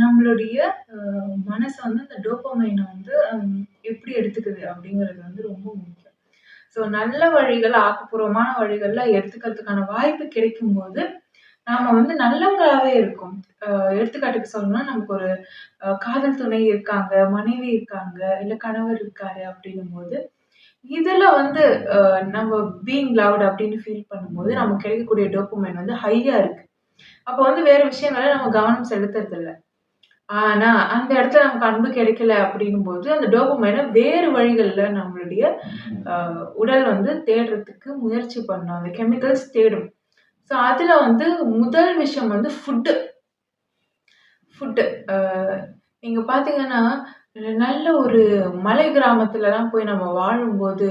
நம்மளுடைய அ மனசு வந்து அந்த டோபமைன வந்து எப்படி எடுத்துக்குது அப்படிங்கிறது வந்து ரொம்ப முக்கியம். ஸோ நல்ல வழிகள், ஆக்கப்பூர்வமான வழிகள்ல எடுத்துக்கிறதுக்கான வாய்ப்பு கிடைக்கும்போது, நாம வந்து நல்லவங்களாவே இருக்கோம். அ எடுத்துக்காட்டுக்கு சொல்லணும்னா, நமக்கு ஒரு காதல் துணை இருக்காங்க, மனைவி இருக்காங்க, இல்ல கணவர் இருக்காரு அப்படிங்கும்போது, இதுல வந்து நம்ம பீயிங் லவ்ட் அப்படின்னு ஃபீல் பண்ணும்போது, நமக்கு கிடைக்கக்கூடிய டோபமைன் வந்து ஹையா இருக்கு. அப்போ வந்து வேற விஷயங்கள நம்ம கவனம் செலுத்துறதில்ல. ஆனா, அந்த இடத்துல நமக்கு அன்பு கிடைக்கல அப்படிங்கும்போது, அந்த டோபமைன வேறு வழிகள்ல நம்மளுடைய அ உடல் வந்து தேடுறதுக்கு முயற்சி பண்ணும். அந்த கெமிக்கல்ஸ் தேடும். ஸோ, அதுல வந்து முதல் விஷயம் வந்து ஃபுட்டு. ஃபுட்டு. அ நீங்க பார்த்தீங்கன்னா, நல்ல ஒரு மலை கிராமத்துலலாம் போய் நம்ம வாழும்போது,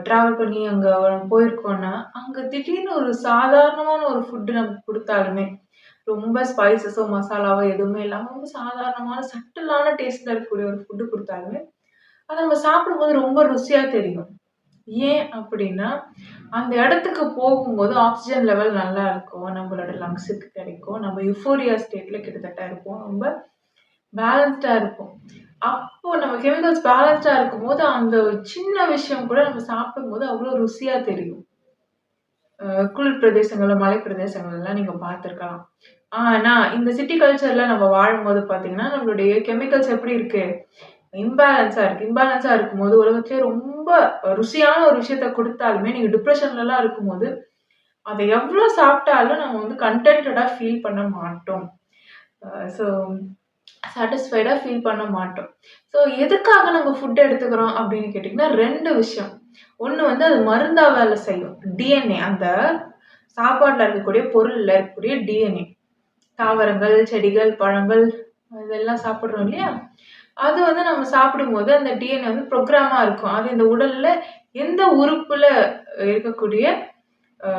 ட்ராவல் பண்ணி அங்க போயிருக்கோம்னா, அங்க திடீர்னு ஒரு சாதாரணமான ஒரு ஃபுட் நமக்கு குடுத்தாலுமே, ரொம்ப ஸ்பைசஸோ, மசாலாவோ எதுவுமே இல்லாம ரொம்ப சாதாரணமான சட்டிலான டேஸ்ட்ல இருக்கக்கூடிய ஒரு ஃபுட் குடுத்தாலுமே, அத நம்ம சாப்பிடும்போது ரொம்ப ருசியா தெரியும். ஏன் அப்படின்னா, அந்த இடத்துக்கு போகும்போது ஆக்ஸிஜன் லெவல் நல்லா இருக்கும். நம்மளோட லங்ஸுக்கு கிடைக்கும். நம்ம யுஃபோரியா ஸ்டேட்ல கிட்டத்தட்ட இருப்போம். ரொம்ப பேலன்ஸ்டா இருப்போம். அப்போ நம்ம கெமிக்கல்ஸ் பேலன்ஸ்டா இருக்கும்போது, அந்த சின்ன விஷயம் கூட நம்ம சாப்பிடும்போது அவ்ளோ ருசியா தெரியும். குளிர் பிரதேசங்கள்ல, மலை பிரதேசங்கள்லாம் நீங்க பார்த்துருக்கலாம். ஆனா, இந்த சிட்டி கல்ச்சர்ல நம்ம வாழும்போது பார்த்தீங்கன்னா, நம்மளுடைய கெமிக்கல்ஸ் எப்படி இருக்கு? இம்பேலன்ஸா இருக்கு. இம்பேலன்ஸா இருக்கும்போது, உலகத்திலேயே ரொம்ப ருசியான ஒரு விஷயத்த குடுத்தாலுமே, நீங்க டிப்ரஷன்லலாம் இருக்கும்போது, அத எவ்ளோ சாப்பிட்டாலும் நம்ம வந்து கன்டென்டடா ஃபீல் பண்ண மாட்டோம். ஸோ சாட்டிஸ்ஃபைடா ஃபீல் பண்ண மாட்டோம். ஸோ எதுக்காக நம்ம ஃபுட் எடுத்துக்கிறோம் அப்படின்னு கேட்டீங்கன்னா, 2 விஷயம். ஒண்ணு வந்து அது மருந்தா வேலை செய்யும். டிஎன்ஏ அந்த சாப்பாட்டுல இருக்கக்கூடிய பொருள்ல இருக்கக்கூடிய டிஎன்ஏ. தாவரங்கள், செடிகள், பழங்கள் இதெல்லாம் சாப்பிடுறோம் இல்லையா? அது வந்து நம்ம சாப்பிடும்போது அந்த டிஎன்ஏ வந்து ப்ரோக்ராமா இருக்கும். அது இந்த உடல்ல எந்த உறுப்புல இருக்கக்கூடிய அ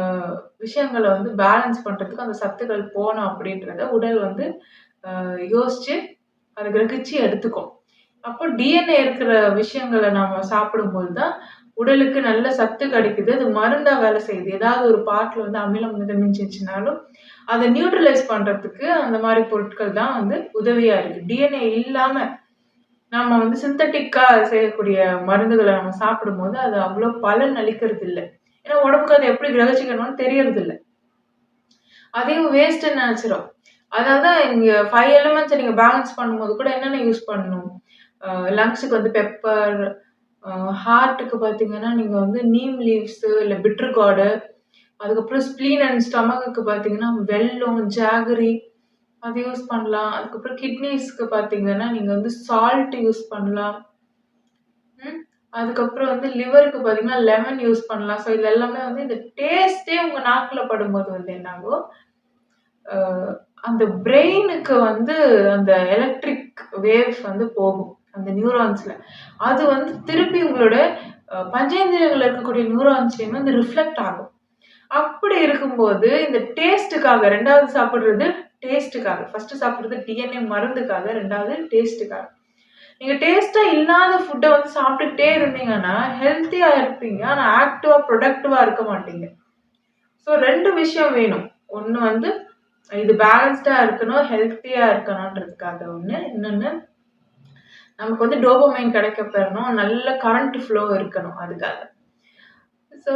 விஷயங்கள வந்து பேலன்ஸ் பண்றதுக்கு அந்த சத்துக்கள் போணும் அப்படின்றத உடல் வந்து யோசிச்சு, அத கிரகிச்சு எடுத்துக்கும். அப்போ டிஎன்ஏ இருக்கிற விஷயங்கள நாம சாப்பிடும்போது தான், உடலுக்கு நல்ல சத்து கிடைக்குது. அது மருந்தா வேலை செய்யுது. ஏதாவது ஒரு பார்ட்ல வந்து அமிலம் மிதமிஞ்சிச்சுனாலும், அத நியூட்ரலைஸ் பண்றதுக்கு அந்த மாரி பொருட்கள் தான் வந்து உதவியா இருக்கு. டிஎன்ஏ இல்லாம நம்ம வந்து சிந்தெடிக்கா செய்யக்கூடிய மருந்துகள நம்ம சாப்பிடும்போது, அது அவ்ளோ பலன் அளிக்கிறது இல்ல. ஏன்னா உடம்புக்கு அத எப்படி கிரகிச்சுக்கணும்னு தெரியறதில்ல. அதையும் வேஸ்ட்டுன்னு நெனச்சிரும். அதனால தான் இங்க 5 எலிமெண்ட்ஸ நீங்க பேலன்ஸ் பண்ணும்போது கூட என்னென்ன யூஸ் பண்ணணும்? லங்ஸுக்கு வந்து பெப்பர், அ ஹார்ட்டுக்கு பார்த்தீங்கன்னா, நீங்க வந்து நீம் லீவ்ஸு இல்ல பிட்டர் கார்டு, அதுக்கப்புறம் ஸ்ப்ளீன் அண்ட் ஸ்டொமக்குக்கு பார்த்தீங்கன்னா, வெல்லம், ஜாகரி அது யூஸ் பண்ணலாம். அதுக்கப்புறம் கிட்னீஸ்க்கு பார்த்தீங்கன்னா, நீங்க வந்து சால்ட் யூஸ் பண்ணலாம். ம். அதுக்கப்புறம் வந்து லிவருக்கு பார்த்தீங்கன்னா, லெமன் யூஸ் பண்ணலாம். ஸோ இது எல்லாமே வந்து இந்த டேஸ்ட்டே உங்க நாக்குல படும்போது வந்து என்னாகும், அ அந்த பிரெயினுக்கு வந்து அந்த எலக்ட்ரிக் வேவ்ஸ் வந்து போகும். அந்த நியூரான்ஸ்ல. அது வந்து திருப்பி உங்களோட பஞ்சேந்திரியங்கள்ல இருக்கக்கூடிய நியூரான்ஸ்லயுமே வந்து ரிஃப்ளெக்ட் ஆகும். அப்படி இருக்கும்போது, இந்த டேஸ்ட்டுக்காக 2வது சாப்பிடுறது டேஸ்ட்டுக்காக. ஃபர்ஸ்ட்டு சாப்பிடுறது டிஎன்ஏ மருந்துக்காக, 2வது டேஸ்ட்டுக்காக. நீங்க டேஸ்ட்டா இல்லாத ஃபுட்ட வந்து சாப்பிட்டுக்கிட்டே இருந்தீங்கன்னா, ஹெல்த்தியா இருப்பீங்க. ஆனா ஆக்டிவா, ப்ரொடக்டிவா இருக்க மாட்டீங்க. ஸோ 2 விஷயம் வேணும். ஒண்ணு வந்து இது பேலன்ஸ்டா இருக்கணும், ஹெல்த்தியா இருக்கணுன்றதுக்காக ஒண்ணு. இன்னொன்னு நமக்கு வந்து டோபமைன் கிடைக்க பெறணும். நல்ல கரண்ட் ஃப்ளோ இருக்கணும் அதுக்காக. ஸோ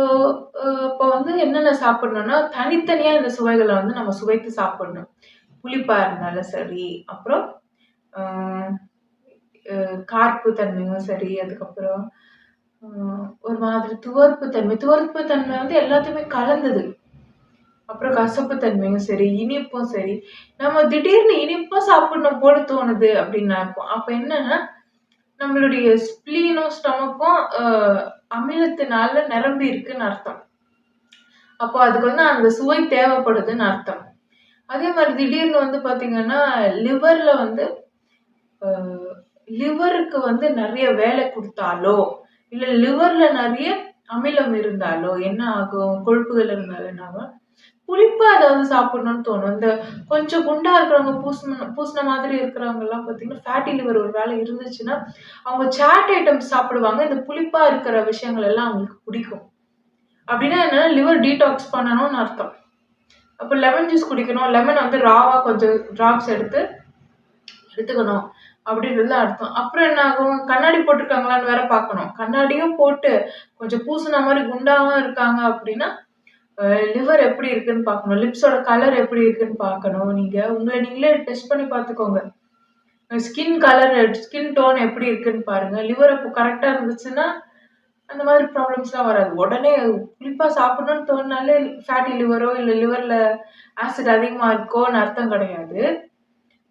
இப்போ வந்து என்னென்ன சாப்பிடணும்னா, தனித்தனியா இந்த சுவைகள வந்து நம்ம சுவைத்து சாப்பிடணும். புளிப்பா இருந்தாலும் சரி, அப்புறம் அ கார்ப்பு தன்மையும் சரி, அதுக்கப்புறம் அ ஒரு மாதிரி துவர்ப்பு தன்மை. துவர்ப்பு தன்மை வந்து எல்லாத்தையுமே கலந்தது. அப்புறம் கசப்பு தன்மையும் சரி, இனிப்பும் சரி. நம்ம திடீர்னு இனிப்பா சாப்பிடணும் போல தோணுது அப்படின்னு நெனைப்போம். அப்ப என்னன்னா, நம்மளுடைய ஸ்ப்ளீனும், ஸ்டொமக்கும் அமிலத்தினால நிரம்பி இருக்குன்னு அர்த்தம். அப்போ அதுக்கு வந்து அந்த சுவை தேவைப்படுதுன்னு அர்த்தம். அதே மாரி திடீர்னு வந்து பார்த்தீங்கன்னா, லிவர்ல வந்து அ லிவருக்கு வந்து நெறைய வேலை குடுத்தாலோ, இல்ல லிவர்ல நெறைய அமிலம் இருந்தாலோ என்ன ஆகும்? கொழுப்புகள் இருந்தாலும் என்ன ஆகும்? புளிப்பா ஏதாவது சாப்பிடணும்னு தோணும். இந்த கொஞ்சம் குண்டா இருக்கிறவங்க, பூசுன மாதிரி இருக்கிறவங்கலாம் பார்த்தீங்கன்னா, ஃபேட்டி லிவர் ஒரு வேளை இருந்துச்சுன்னா, அவங்க சாட் ஐட்டம்ஸ் சாப்பிடுவாங்க. இந்த புளிப்பா இருக்கிற விஷயங்கள் எல்லாம் அவங்களுக்கு பிடிக்கும். அப்படின்னா என்னன்னா, லிவர் டீடாக்ஸ் பண்ணணும்னு அர்த்தம். அப்ப லெமன் ஜூஸ் குடிக்கணும். லெமன் வந்து ராவா கொஞ்சம் டிராப்ஸ் எடுத்து, எடுத்துக்கணும் அப்படின்றது அர்த்தம். அப்புறம் என்ன ஆகும்? கண்ணாடி போட்டுருக்காங்களான்னு வேற பார்க்கணும். கண்ணாடியும் போட்டு கொஞ்சம் பூசுன மாரி குண்டாவும் இருக்காங்க அப்படின்னா, லிவர் எப்படி இருக்குன்னு பார்க்கணும். லிப்ஸோட கலர் எப்படி இருக்குன்னு பார்க்கணும். நீங்க உங்கள நீங்களே டெஸ்ட் பண்ணி பார்த்துக்கோங்க. ஸ்கின் டோன் எப்படி இருக்குன்னு பாருங்க. லிவர் அப்போ கரெக்ட்டா இருந்துச்சுன்னா, அந்த மாதிரி ப்ராப்ளம்ஸ்லாம் வராது. உடனே புளிப்பா சாப்பிடணும்னு தோணுனாலே ஃபேட்டி லிவரோ, இல்ல லிவர்ல ஆசிட் அதிகமா இருக்கோன்னு அர்த்தம் கிடையாது.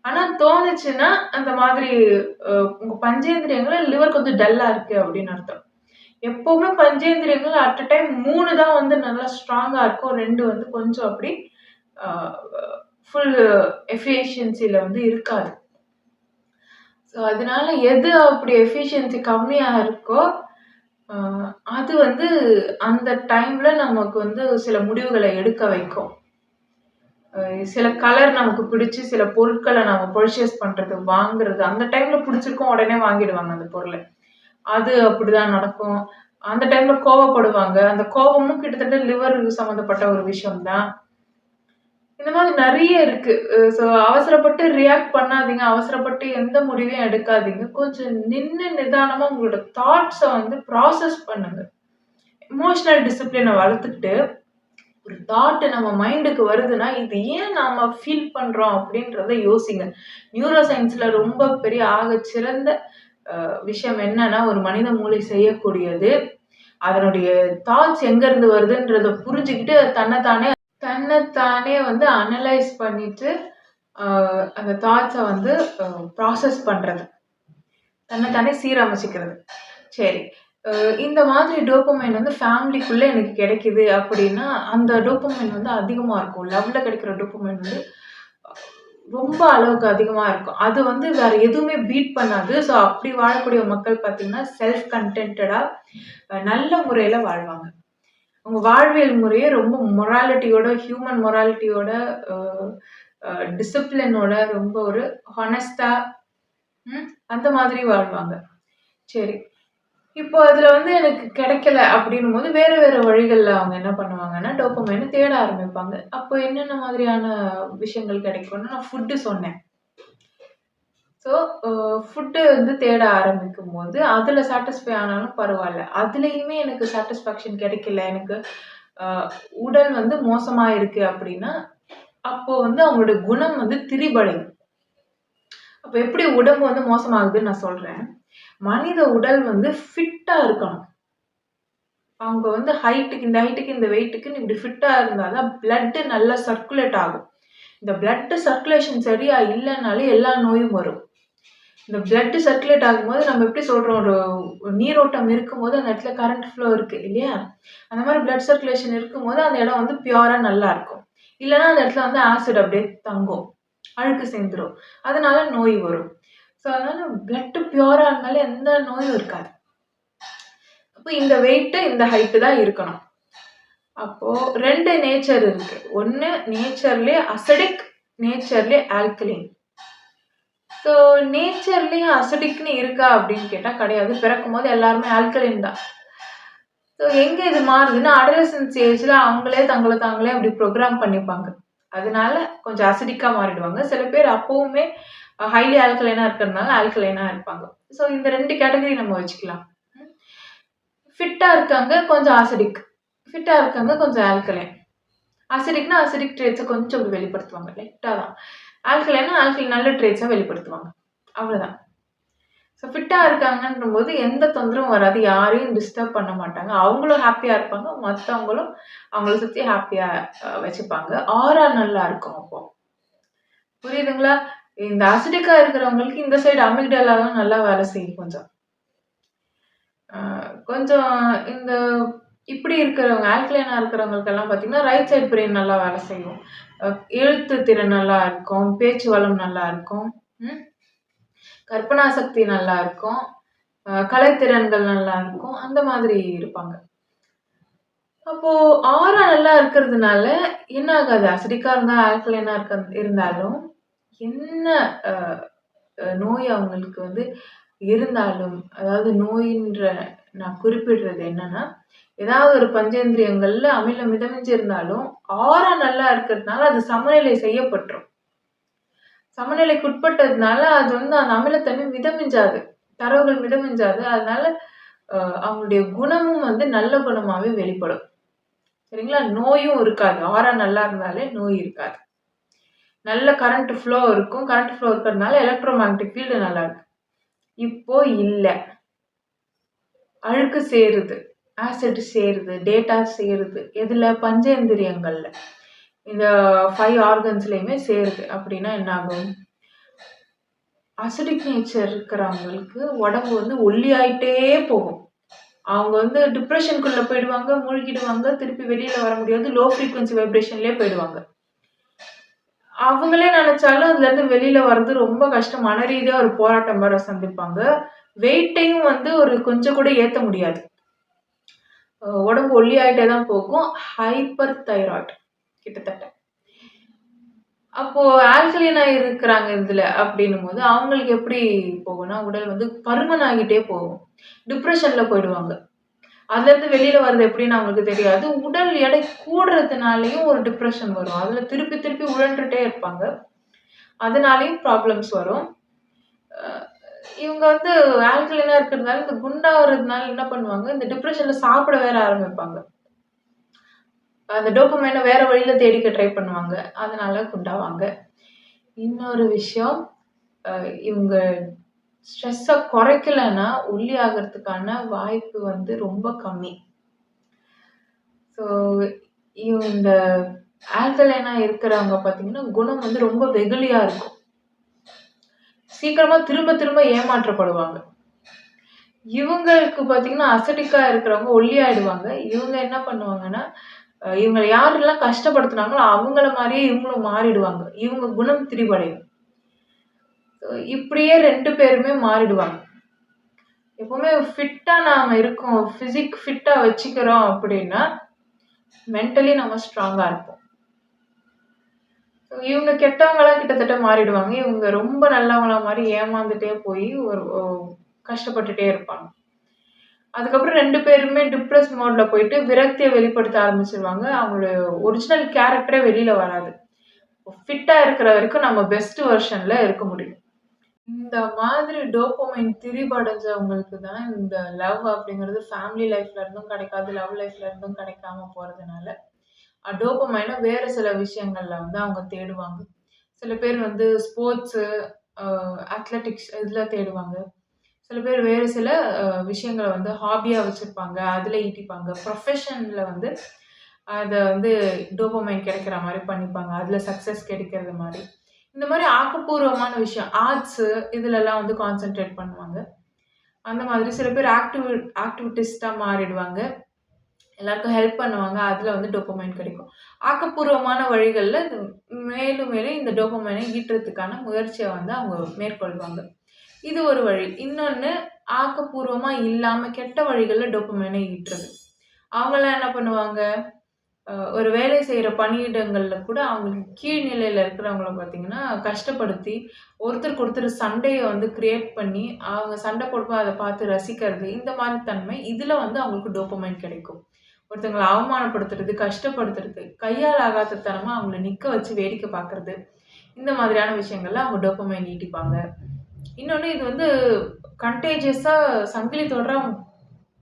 ஆனா தோணுச்சுன்னா, அந்த மாதிரி உங்க பஞ்சேந்திரியங்கள்ல லிவர் கொஞ்சம் டல்லா இருக்கு அப்படின்னு அர்த்தம். எப்பவுமே பஞ்சேந்திரியங்கள் அட் அ டைம் 3 தான் வந்து நல்லா ஸ்ட்ராங்கா இருக்கும். 2 வந்து கொஞ்சம் அப்படி அ ஃபுல் எஃபிஷியன்சில வந்து இருக்காது. ஸோ அதனால எது அப்படி எஃபிஷியன்சி கம்மியா இருக்கோ, அ அது வந்து அந்த டைம்ல நமக்கு வந்து சில முடிவுகள எடுக்க வைக்கும். சில கலர் நமக்கு பிடிச்சு, சில பொருட்கள நம்ம பர்ச்சேஸ் பண்றது, வாங்குறது, அந்த டைம்ல பிடிச்சிருக்கும் உடனே வாங்கிடுவாங்க அந்த பொருள. அது அப்படிதான் நடக்கும். அந்த டைம்ல கோவப்படுவாங்க. அந்த கோவமும் கிட்டத்தட்ட லிவர் சம்மந்தப்பட்ட ஒரு விஷயம் தான். இந்த மாதிரி நெறைய இருக்கு. ஸோ அவசரப்பட்டு ரியாக்ட் பண்ணாதீங்க. அவசரப்பட்டு எந்த முடிவையும் எடுக்காதீங்க. கொஞ்சம் நின்னு நிதானமா உங்களோட தாட்ஸ வந்து ப்ராசஸ் பண்ணுங்க. எமோஷனல் டிசிப்ளின வளர்த்துக்கிட்டு, ஒரு தாட் நம்ம மைண்டுக்கு வருதுன்னா, இது ஏன் நாம ஃபீல் பண்றோம் அப்படின்றத யோசிங்க. நியூரோ சயன்ஸ்ல ரொம்ப பெரிய ஆகச்சிறந்த விஷயம் என்னன்னா, ஒரு மனித மூளை செய்யக்கூடியது, அதனுடைய தாட்ஸ் எங்கருந்து வருதுன்றத புரிஞ்சுகிட்டு தன்னைத்தானே வந்து அனலைஸ் பண்ணிட்டு, அந்த தாட்ஸ வந்து ப்ராசஸ் பண்றது. தன்னைத்தானே சீரமைச்சுக்கிறது. சரி. இந்த மாதிரி டோபமைன் வந்து ஃபேமிலிக்குள்ள எனக்கு கிடைக்குது அப்படின்னா, அந்த டோபமைன் வந்து அதிகமா இருக்கும். லவ்ல கிடைக்கிற டோபமைன் வந்து ரொம்ப அளவுக்கு அதிகமா இருக்கும். அது வந்து வேற எதுவுமே பீட் பண்ணாது. ஸோ அப்படி வாழக்கூடிய மக்கள் பார்த்தீங்கன்னா, செல்ஃப் கன்டென்டடா நல்ல முறையில வாழ்வாங்க. உங்க வாழ்வியல் முறையே ரொம்ப மொராலிட்டியோட, ஹியூமன் மொராலிட்டியோட, அ அ டிசிப்ளினோட ரொம்ப ஒரு ஹானஸ்ட்டா அந்த மாதிரி வாழ்வாங்க. சரி. இப்போ அதுல வந்து எனக்கு கிடைக்கல அப்படின்னும்போது, வேற வேற வழிகள்ல அவங்க என்ன பண்ணுவாங்கன்னா, டோப்பமைன தேட ஆரம்பிப்பாங்க. அப்போ என்னென்ன மாதிரியான விஷயங்கள் கிடைக்கும்னு நான் ஃபுட்டு சொன்னேன். ஸோ, ஃபுட்டு வந்து தேட ஆரம்பிக்கும்போது, அதுல சாட்டிஸ்ஃபை ஆனாலும் பரவால்ல. அதுலயுமே எனக்கு சாட்டிஸ்ஃபேக்ஷன் கிடைக்கல. எனக்கு அ உடல் வந்து மோசமா இருக்கு அப்படின்னா, அப்போ வந்து அவங்களோட குணம் வந்து திரிபடையும். அப்ப எப்படி உடம்பு வந்து மோசமாகுதுன்னு நான் சொல்றேன். மனித உடல் வந்து ஃபிட்டா இருக்கணும். அவங்க வந்து இந்த ஹைட்டுக்கு, இந்த வெயிட்டுக்குன்னு இப்படி ஃபிட்டா இருந்தா தான் பிளட் நல்லா சர்க்குலேட் ஆகும். இந்த பிளட் சர்க்குலேஷன் சரியா இல்லனாலே எல்லா நோயும் வரும். இந்த பிளட் சர்க்குலேட் ஆகும்போது நம்ம எப்படி சொல்றோம், ஒரு நீரோட்டம் இருக்கும்போது அந்த இடத்துல கரண்ட் ஃப்ளோ இருக்கு இல்லையா? அந்த மாரி பிளட் சர்க்குலேஷன் இருக்கும்போது அந்த இடம் வந்து பியூரா நல்லா இருக்கும். இல்லன்னா அந்த இடத்துல வந்து ஆசிட் அப்படியே தங்கும். அழுக்கு சேர்ந்துரும். அதனால நோய் வரும். ஸோ அதனால பிளட் பியூரா இருந்தாலே எந்த நோயும் இருக்காது. அப்ப இந்த வெயிட், இந்த ஹைட் தான் இருக்கணும். அப்போ 2 நேச்சர் இருக்கு. ஒண்ணு நேச்சர்லயே அசிடிக், நேச்சர்லயே ஆல்கலைன். ஸோ நேச்சர்லயே அசிடிக்ன்னு இருக்கா அப்படின்னு கேட்டா கிடையாது. பிறக்கும்போது எல்லாருமே ஆல்கலைன் தான். ஸோ எங்க இது மாறுதுன்னா, அடாலசன்ஸ் ஏஜ்ல அவங்களே தங்கள தாங்களே அப்படி புரோகிராம் பண்ணிப்பாங்க. அதனால கொஞ்சம் அசிடிக்கா மாறிடுவாங்க. சில பேர் அப்பவுமே ஹைலி ஆல்கலைனா இருக்கிறதுனால ஆல்கலைனா இருப்பாங்க. ஸோ இந்த 2 கேட்டகரி நம்ம வச்சுக்கலாம். ஃபிட்டா இருக்காங்க, கொஞ்சம் அசிடிக். ஃபிட்டா இருக்காங்க, கொஞ்சம் ஆல்கலைன். அசிடிக்னா அசிடிக் ட்ரேட்ஸ கொஞ்சம் அப்படி வெளிப்படுத்துவாங்க. லைட்டா தான். ஆல்கலைன்னா ஆல்கலைன் நல்ல ட்ரேட்ஸ வெளிப்படுத்துவாங்க. அவ்வளோதான். ஸோ ஃபிட்டா இருக்காங்கன்றபோது எந்த தொந்தரவும் வராது. யாரையும் டிஸ்டர்ப் பண்ண மாட்டாங்க. அவங்களும் ஹேப்பியா இருப்பாங்க. மத்தவங்களும் அவங்கள சுத்தி ஹேப்பியா வச்சுப்பாங்க. ஆரா நல்லா இருக்கும் அப்போ. புரியுதுங்களா? இந்த அசிடிக்கா இருக்கிறவங்களுக்கு இந்த சைடு அமிக்டாலாலாம் நல்லா வேலை செய்யும் கொஞ்சம். அ கொஞ்சம் இந்த இப்படி இருக்கிறவங்க, ஆல்கலைனா இருக்கிறவங்களுக்கெல்லாம் பார்த்தீங்கன்னா, ரைட் சைட் பிரெயின் நல்லா வேலை செய்யும். அ எழுத்து திறன் நல்லா இருக்கும். பேச்சு வளம் நல்லா இருக்கும். ம். கற்பனா சக்தி நல்லா இருக்கும். கலைத்திறன்கள் நல்லா இருக்கும். அந்த மாதிரி இருப்பாங்க. அப்போ ஆரா நல்லா இருக்கிறதுனால என்ன ஆகாது, அசிடிக்கா இருந்தா, ஆல்கலைனா இருந்தாலும், என்ன அ நோய் அவங்களுக்கு வந்து இருந்தாலும், அதாவது நோயின்ற நான் குறிப்பிடுறது என்னன்னா, ஏதாவது ஒரு பஞ்சேந்திரியங்கள்ல அமிலம் மிதமிஞ்சி இருந்தாலும், ஆரா நல்லா இருக்கிறதுனால அது சமநிலை செய்யப்பட்டுரும். சமநிலைக்கு உட்பட்டதுனால அது வந்து அந்த அமிலத்தன்மை மிதமிஞ்சாது. தரவுகள் மிதமிஞ்சாது. அதனால அவங்களுடைய குணமும் வந்து நல்ல குணமாவே வெளிப்படும். சரிங்களா? நோயும் இருக்காது. ஆரா நல்லா இருந்தாலே நோய் இருக்காது. நல்ல கரண்ட் ஃப்ளோ இருக்கும். கரண்ட் ஃப்ளோ இருக்கிறதுனால எலக்ட்ரோ மேக்னெட்டிக் ஃபீல்டு நல்லா இருக்கு. இப்போ இல்ல. அழுக்கு சேருது. ஆசிட் சேருது. டேட்டா சேருது. எதுல? பஞ்சேந்திரியங்கள்ல. இந்த 5 ஆர்கன்ஸ்லயுமே சேருது. அப்படின்னா என்ன ஆகும்? அசிடிக் நேச்சர் இருக்கிறவங்களுக்கு உடம்பு வந்து ஒல்லியாயிட்டே போகும். அவங்க வந்து டிப்ரஷனுக்குள்ள போயிடுவாங்க, மூழ்கிடுவாங்க, திருப்பி வெளியில வர முடியாது. லோ ஃப்ரீக்வென்சி வைப்ரேஷன்லயே போயிடுவாங்க. அவங்களே நினைச்சாலும் அதுலேருந்து வெளியில வர்றது ரொம்ப கஷ்டம். மன ரீதியா ஒரு போராட்டம் வேற சந்திப்பாங்க. வெயிட்டையும் வந்து ஒரு கொஞ்சம் கூட ஏத்த முடியாது. உடம்பு ஒல்லியாயிட்டே தான் போகும். ஹைப்பர் தைராய்டு கிட்டத்தட்ட. அப்போ ஆல்கலைனா இருக்கிறாங்க இதுல அப்படின்னும்போது, அவங்களுக்கு எப்படி போகும்னா, உடல் வந்து பருமன் ஆகிட்டே போகும். டிப்ரஷன்ல போயிடுவாங்க. அதுலேருந்து வெளியில வர்றது எப்படின்னு அவங்களுக்கு தெரியாது. உடல் எடை கூடுறதுனாலயும் ஒரு டிப்ரஷன் வரும். அதுல திருப்பி திருப்பி உழன்றுட்டே இருப்பாங்க. அதனாலயும் ப்ராப்ளம்ஸ் வரும். அ இவங்க வந்து ஆல்கலைனா இருக்கிறதுனால, இந்த குண்டாவறதுனால என்ன பண்ணுவாங்க, இந்த டிப்ரஷன்ல சாப்பிட வேற ஆரம்பிப்பாங்க. அந்த டோபமைன வேற வழியில தேடிக்க ட்ரை பண்ணுவாங்க. அதனால குண்டாவாங்க. இன்னொரு விஷயம், இவங்க ஸ்ட்ரெஸ்ஸ குறைக்கலன்னா, ஒல்லி ஆகுறதுக்கான வாய்ப்பு வந்து ரொம்ப கம்மி. ஸோ, இந்த ஆல்கலைனா இருக்கிறவங்க பார்த்தீங்கன்னா, குணம் வந்து ரொம்ப வெகுளியா இருக்கும். சீக்கிரமா திரும்ப திரும்ப ஏமாற்றப்படுவாங்க. இவங்களுக்கு பார்த்தீங்கன்னா, அசிடிக்கா இருக்கிறவங்க ஒல்லியாயிடுவாங்க. இவங்க என்ன பண்ணுவாங்கன்னா, இவங்கள யாரெல்லாம் கஷ்டப்படுத்துனாங்களோ, அவங்கள மாரியே இவங்களும் மாறிடுவாங்க. இவங்க குணம் திரிவடையும். இப்படியே 2 பேருமே மாறிடுவாங்க. எப்பவுமே ஃபிட்டா நாம இருக்கோம், ஃபிட்டா வச்சுக்கிறோம் அப்படின்னா, மென்டலி நம்ம ஸ்ட்ராங்கா இருப்போம். இவங்க கெட்டவங்களா கிட்டத்தட்ட மாறிடுவாங்க. இவங்க ரொம்ப நல்லவங்களா மாறி ஏமாந்துட்டே போய் ஒரு கஷ்டப்பட்டுட்டே இருப்பாங்க. அதுக்கப்புறம் 2 பேருமே டிப்ரஸ் மோட்ல போயிட்டு விரக்திய வெளிப்படுத்த ஆரம்பிச்சுருவாங்க. அவங்களோட ஒரிஜினல் கேரக்டரே வெளியில வராது. ஃபிட்டா இருக்கிற வரைக்கும் நம்ம பெஸ்ட் வெர்ஷன்ல இருக்க முடியும். இந்த மாதிரி டோபமைன் திரிபடைஞ்சவங்களுக்கு தான் இந்த லவ் அப்படிங்கிறது ஃபேமிலி லைஃப்ல இருந்தும் கிடைக்காது, லவ் லைஃப்ல இருந்தும் கிடைக்காம போறதுனால, டோபமைன வேற சில விஷயங்கள்ல வந்து அவங்க தேடுவாங்க. சில பேர் வந்து ஸ்போர்ட்ஸு, அ அத்லெட்டிக்ஸ் இதுல தேடுவாங்க. சில பேர் வேறு சில விஷயங்கள வந்து ஹாபியா வச்சிருப்பாங்க. அதுல ஈட்டிப்பாங்க. ப்ரொஃபஷன்ல வந்து அத வந்து டோபமைன் கிடைக்கிற மாரி பண்ணிப்பாங்க. அதுல சக்சஸ் கிடைக்கிறது மாரி. இந்த மாரி ஆக்கப்பூர்வமான விஷயம். ஆர்ட்ஸு இதுலலாம் வந்து கான்சன்ட்ரேட் பண்ணுவாங்க. அந்த மாதிரி சில பேர் ஆக்டிவிட்டிஸ்ட்டா மாறிடுவாங்க. எல்லாருக்கும் ஹெல்ப் பண்ணுவாங்க. அதுல வந்து டோபமைன் கிடைக்கும். ஆக்கப்பூர்வமான வழிகள்ல இது மேலும் மேலும் இந்த டோபமைனை ஈட்டுறதுக்கான முயற்சிய வந்து அவங்க மேற்கொள்வாங்க. இது ஒரு வழி. இன்னொன்னு ஆக்கப்பூர்வமா இல்லாம கெட்ட வழிகள்ல டோபமைனை ஈட்டுறது. அவங்கலாம் என்ன பண்ணுவாங்க, ஒரு வேலை செய்ற பணியிடங்கள்ல கூட அவங்களுக்கு கீழ் நிலையில இருக்கிறவங்கள பார்த்தீங்கன்னா, கஷ்டப்படுத்தி ஒருத்தருக்கு ஒருத்தர் சண்டைய வந்து கிரியேட் பண்ணி, அவங்க சண்டை போடும்போது அத பார்த்து ரசிக்கிறது. இந்த மாரி தன்மை இதுல வந்து அவங்களுக்கு டோபமைன் கிடைக்கும். ஒருத்தங்கள அவமானப்படுத்துறது, கஷ்டப்படுத்துறது, கையால் ஆகாத தனமா அவங்கள நிக்க வச்சு வேடிக்கை பார்க்கறது. இந்த மாதிரியான விஷயங்கள்ல அவங்க டோபமைன் ஈட்டிப்பாங்க. இன்னொன்னு இது வந்து கன்டேஜியஸா சங்கிலி தொடரா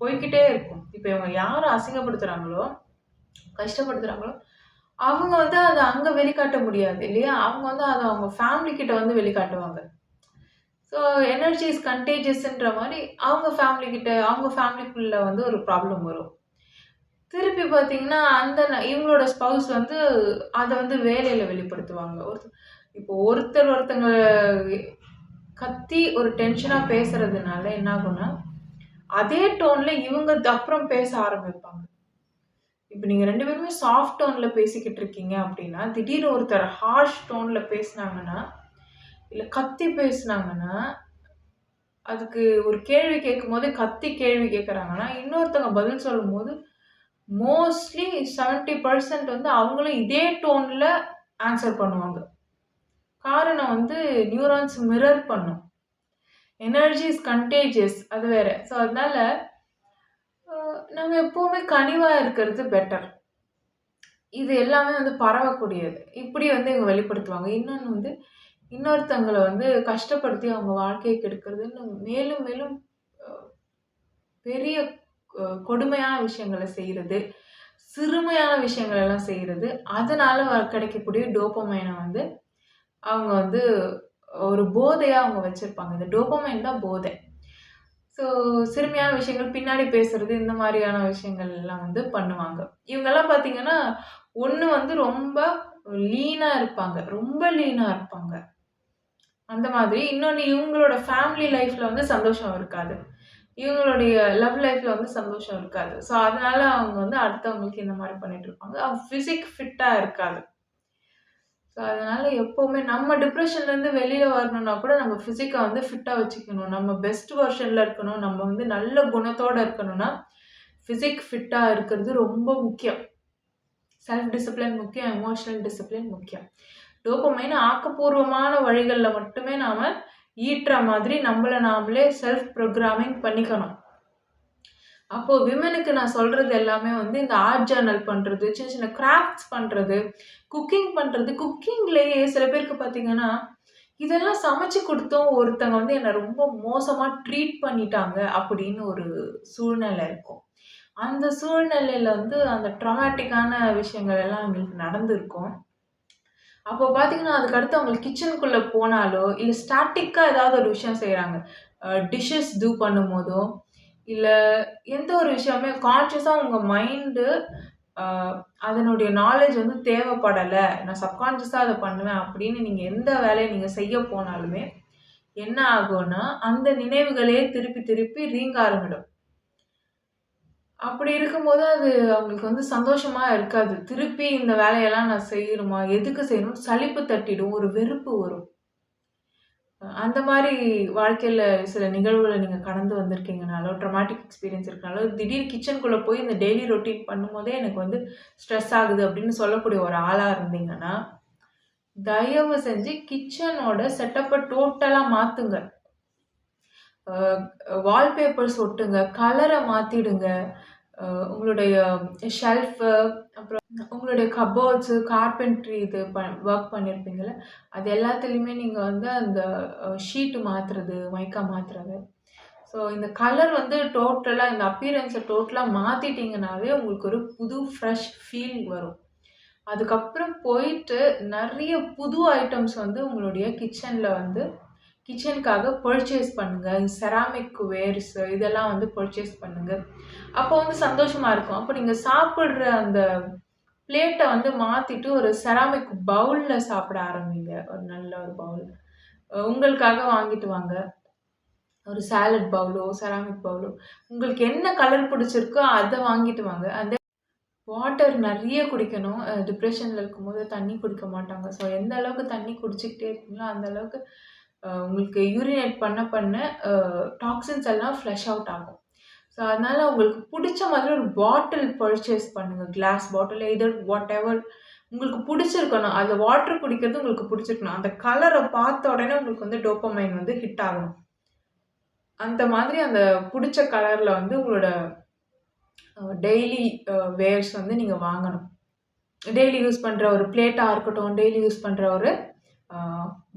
போய்க்கிட்டே இருக்கும். இப்ப இவங்க யார அசிங்கப்படுத்துறாங்களோ, கஷ்டப்படுத்துறாங்களோ, அவங்க வந்து அத அங்க வெளிக்காட்ட முடியாது இல்லையா? அவங்க வந்து அத அவங்க ஃபேமிலி கிட்ட வந்து வெளிக்காட்டுவாங்க. ஸோ எனர்ஜி இஸ் கன்டேஜியஸ்ன்ற மாரி அவங்க ஃபேமிலி கிட்ட, அவங்க ஃபேமிலிக்குள்ள வந்து ஒரு ப்ராப்ளம் வரும். திருப்பி பார்த்தீங்கன்னா, அந்த இவங்களோட ஸ்பவுஸ் வந்து அத வந்து வேலையில வெளிப்படுத்துவாங்க. இப்போ ஒருத்தங்க கத்தி ஒரு டென்ஷனா பேசுறதுனால என்ன ஆகும்னா, அதே டோன்ல இவங்க அப்புறம் பேச ஆரம்பிப்பாங்க. இப்ப நீங்க 2 பேருமே சாஃப்ட் டோன்ல பேசிக்கிட்டு இருக்கீங்க அப்டின்னா, திடீர்னு ஒருத்தர் ஹார்ஷ் டோன்ல பேசுனாங்கன்னா, இல்ல கத்தி பேசுனாங்கன்னா, அதுக்கு ஒரு கேள்வி கேட்கும்போதே கத்தி கேள்வி கேட்கறாங்கன்னா, இன்னொருத்தவங்க பதில் சொல்லும்போது, மோஸ்ட்லி 70% வந்து அவங்களும் இதே டோன்ல ஆன்சர் பண்ணுவாங்க. காரணம் வந்து நியூரான்ஸ் மிரர் பண்ணும். எனர்ஜி இஸ் கன்டேஜியஸ் அது வேற. ஸோ அதனால நம்ம எப்பவுமே கனிவா இருக்கிறது பெட்டர். இது எல்லாமே வந்து பரவக்கூடியது. இப்படி வந்து இவங்க வெளிப்படுத்துவாங்க. இன்னொன்னு வந்து இன்னொருத்தவங்கள வந்து கஷ்டப்படுத்தி அவங்க வாழ்க்கைய கெடுக்கிறதுன்னு மேலும் மேலும் அ பெரிய கொடுமையான விஷயங்கள செய்றது, சிறுமையான விஷயங்கள் எல்லாம் செய்றது. அதனால கிடைக்கக்கூடிய டோபமைன வந்து அவங்க வந்து ஒரு போதையா அவங்க வச்சிருப்பாங்க. இந்த டோபமைன் தான் போதை. ஸோ சிறுமியான விஷயங்கள் பின்னாடி பேசுறது, இந்த மாரியான விஷயங்கள் எல்லாம் வந்து பண்ணுவாங்க. இவங்கலாம் பார்த்தீங்கன்னா, ஒண்ணு வந்து ரொம்ப லீனா இருப்பாங்க. ரொம்ப லீனா இருப்பாங்க. அந்த மாதிரி. இன்னொன்னு இவங்களோட ஃபேமிலி லைஃப்ல வந்து சந்தோஷம் இருக்காது. இவங்களுடைய லவ் லைஃப்ல வந்து சந்தோஷம் இருக்காது. ஸோ அதனால அவங்க வந்து அடுத்தவங்களுக்கு இந்த மாரி பண்ணிட்டு இருப்பாங்க. பிசிக் ஃபிட்டா இருக்காது. ஸோ அதனால எப்பவுமே நம்ம டிப்ரஷன்லேருந்து வெளியில வரணும்னா கூட நம்ம ஃபிசிக்க வந்து ஃபிட்டா வச்சுக்கணும். நம்ம பெஸ்ட் வெர்ஷன்ல இருக்கணும். நம்ம வந்து நல்ல குணத்தோட இருக்கணும்னா, ஃபிசிக் ஃபிட்டா இருக்கிறது ரொம்ப முக்கியம். செல்ஃப் டிசிப்ளின் முக்கியம். எமோஷனல் டிசிப்ளின் முக்கியம். டோபமைன் ஆக்கப்பூர்வமான வழிகள்ல மட்டுமே நாம ஈட்டுற மாதிரி நம்மள நாமளே செல்ஃப் புரோகிராமிங் பண்ணிக்கணும். அப்போ விமென்க்கு நான் சொல்றது எல்லாமே வந்து இந்த ஆர்ட் ஜர்னல் பண்றது, சின்ன சின்ன கிராஃப்ட்ஸ் பண்றது, குக்கிங் பண்றது. குக்கிங்லயே சில பேருக்கு பார்த்தீங்கன்னா, இதெல்லாம் சமைச்சு குடுத்தும் ஒருத்தங்க வந்து என்ன ரொம்ப மோசமா ட்ரீட் பண்ணிட்டாங்க அப்படின்னு ஒரு சூழ்நிலை இருக்கும். அந்த சூழ்நிலையில வந்து அந்த ட்ராமேட்டிக்கான விஷயங்கள் எல்லாம் எங்களுக்கு நடந்திருக்கும். அப்போ பார்த்தீங்கன்னா, அதுக்கு அடுத்து அவங்க கிச்சனுக்குள்ள போனாலோ, இல்ல ஸ்டாட்டிக்கா ஏதாவது ஒரு விஷயம் செய்றாங்க. டிஷ்ஷஸ் பண்ணும்போதோ, இல்ல எந்த ஒரு விஷயமே கான்ஷியஸா உங்க மைண்டு அ அதனுடைய நாலேட்ஜ் வந்து தேவைப்படல. நான் சப்கான்ஷியஸா அத பண்ணுவேன் அப்படின்னு நீங்க எந்த வேலைய நீங்க செய்ய போனாலுமே, என்ன ஆகும்னா, அந்த நினைவுகளே திருப்பி திருப்பி ரீங்காரமிடும். அப்படி இருக்கும்போது அது அவங்களுக்கு வந்து சந்தோஷமா இருக்காது. திருப்பி இந்த வேலையெல்லாம் நான் செய்யணுமா? எதுக்கு செய்யணும்? சலிப்பு தட்டிடும். ஒரு வெறுப்பு வரும். அந்த மாரி வாழ்க்கையில சில நிகழ்வுகள நீங்க கடந்து வந்திருக்கீங்கனாலோ, ட்ராமாட்டிக் எக்ஸ்பீரியன்ஸ் இருக்கனாலோ, திடீர் கிச்சனுக்குள்ள போய் இந்த டெய்லி ரொட்டீன் பண்ணும்போதே எனக்கு வந்து ஸ்ட்ரெஸ் ஆகுது அப்படின்னு சொல்லக்கூடிய ஒரு ஆளா இருந்தீங்கன்னா, தயவு செஞ்சு கிச்சனோட செட்டப்ப டோட்டலா மாத்துங்க. அ வால்பேப்பர்ஸ் ஒட்டுங்க. கலர மாத்திடுங்க. உங்களுடைய ஷெல்ஃபு, அப்புறம் உங்களுடைய கப்போர்ட்ஸு, கார்பென்ட்ரி இது வொர்க் பண்ணியிருப்பீங்கல்ல, அது எல்லாத்துலயுமே நீங்க வந்து அந்த ஷீட் மாத்துறது, மைக்கா மாத்துறது. ஸோ இந்த கலர் வந்து டோட்டலா இந்த அப்பியரன்ஸ டோட்டலா மாத்திட்டீங்கனாவே, உங்களுக்கு ஒரு புது ஃப்ரெஷ் ஃபீல் வரும். அதுக்கப்புறம் போயிட்டு நெறைய புது ஐட்டம்ஸ் வந்து உங்களுடைய கிச்சன்ல வந்து கிச்சனுக்காக பர்ச்சேஸ் பண்ணுங்க. செராமிக் வேர்ஸ் இதெல்லாம் வந்து பர்ச்சேஸ் பண்ணுங்க. அப்போ வந்து சந்தோஷமா இருக்கும். அப்போ நீங்க சாப்பிடுற அந்த பிளேட்ட வந்து மாத்திட்டு ஒரு செராமிக் பவுல்ல சாப்பிட ஆரம்பிங்க. ஒரு நல்ல ஒரு பவுல். உங்களுக்காக வாங்கிட்டு வாங்க. ஒரு சாலட் பவுலோ, செராமிக் பவுலோ உங்களுக்கு என்ன கலர் பிடிச்சிருக்கோ அத வாங்கிட்டு வாங்க. வாட்டர் நெறைய குடிக்கணும். டிப்ரஷன்ல இருக்கும்போது தண்ணி குடிக்க மாட்டாங்க. ஸோ எந்த அளவுக்கு தண்ணி குடிச்சுக்கிட்டே இருக்கீங்களோ, அந்த அளவுக்கு உங்களுக்கு யூரினேட் பண்ண பண்ண அ டாக்ஸின்ஸ் எல்லாம் ஃப்ளஷ் அவுட் ஆகும். ஸோ அதனால உங்களுக்கு புடிச்ச மாதிரி ஒரு பாட்டில் பர்ச்சேஸ் பண்ணுங்க. கிளாஸ் பாட்டில் எய்தர் வாட்டெவர் உங்களுக்கு புடிச்சிருக்கணும். அந்த வாட்டர் குடிக்கிறது உங்களுக்கு புடிச்சிருக்கணும். அந்த கலர பார்த்த உடனே உங்களுக்கு வந்து டோப்பமைன் வந்து ஹிட் ஆகணும். அந்த மாதிரி அந்த புடிச்ச கலர்ல வந்து உங்களோட டெய்லி வேர்ஸ் வந்து நீங்க வாங்கணும். டெய்லி யூஸ் பண்ற ஒரு பிளேட்டா இருக்கட்டும், டெய்லி யூஸ் பண்ற ஒரு அ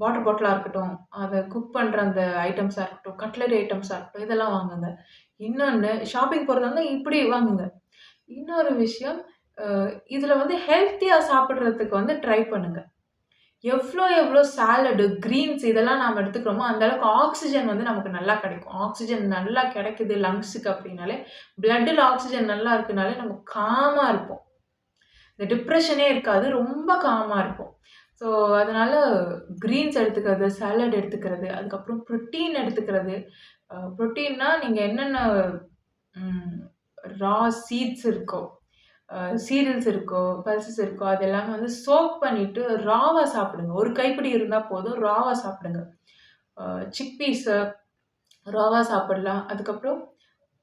வாட்டர் பாட்டிலா இருக்கட்டும், அத குக் பண்ற அந்த ஐட்டம்ஸா இருக்கட்டும், கட்லரி ஐட்டம்ஸா இருக்கட்டும், இதெல்லாம் வாங்குங்க. இன்னொன்னு ஷாப்பிங் போறதா இருந்தா இப்படி வாங்குங்க. இன்னொரு விஷயம், அ இதுல வந்து ஹெல்த்தியா சாப்பிடுறதுக்கு வந்து ட்ரை பண்ணுங்க. எவ்ளோ எவ்ளோ சாலடு, கிரீன்ஸ் இதெல்லாம் நாம எடுத்துக்கிறோமோ, அந்த அளவுக்கு ஆக்ஸிஜன் வந்து நமக்கு நல்லா கிடைக்கும். ஆக்ஸிஜன் நல்லா கிடைக்குது லங்ஸுக்கு அப்படின்னாலே, பிளட்ல ஆக்ஸிஜன் நல்லா இருக்குனாலே நம்ம காமா இருப்போம். இந்த டிப்ரஷனே இருக்காது. ரொம்ப காமா இருப்போம். ஸோ, அதனால கிரீன்ஸ் எடுத்துக்கிறது, சாலட் எடுத்துக்கிறது, அதுக்கப்புறம் புரோட்டீன் எடுத்துக்கிறது. புரோட்டீன்னா நீங்க என்னென்ன ம் ரா சீட்ஸ் இருக்கோ, சீரியல்ஸ் இருக்கோ, பல்சஸ் இருக்கோ, அது எல்லாமே வந்து சோக் பண்ணிட்டு ராவா சாப்பிடுங்க. ஒரு கைப்பிடி இருந்தா போதும். ராவா சாப்பிடுங்க. அ சிக் பீஸு ராவா சாப்பிடலாம். அதுக்கப்புறம்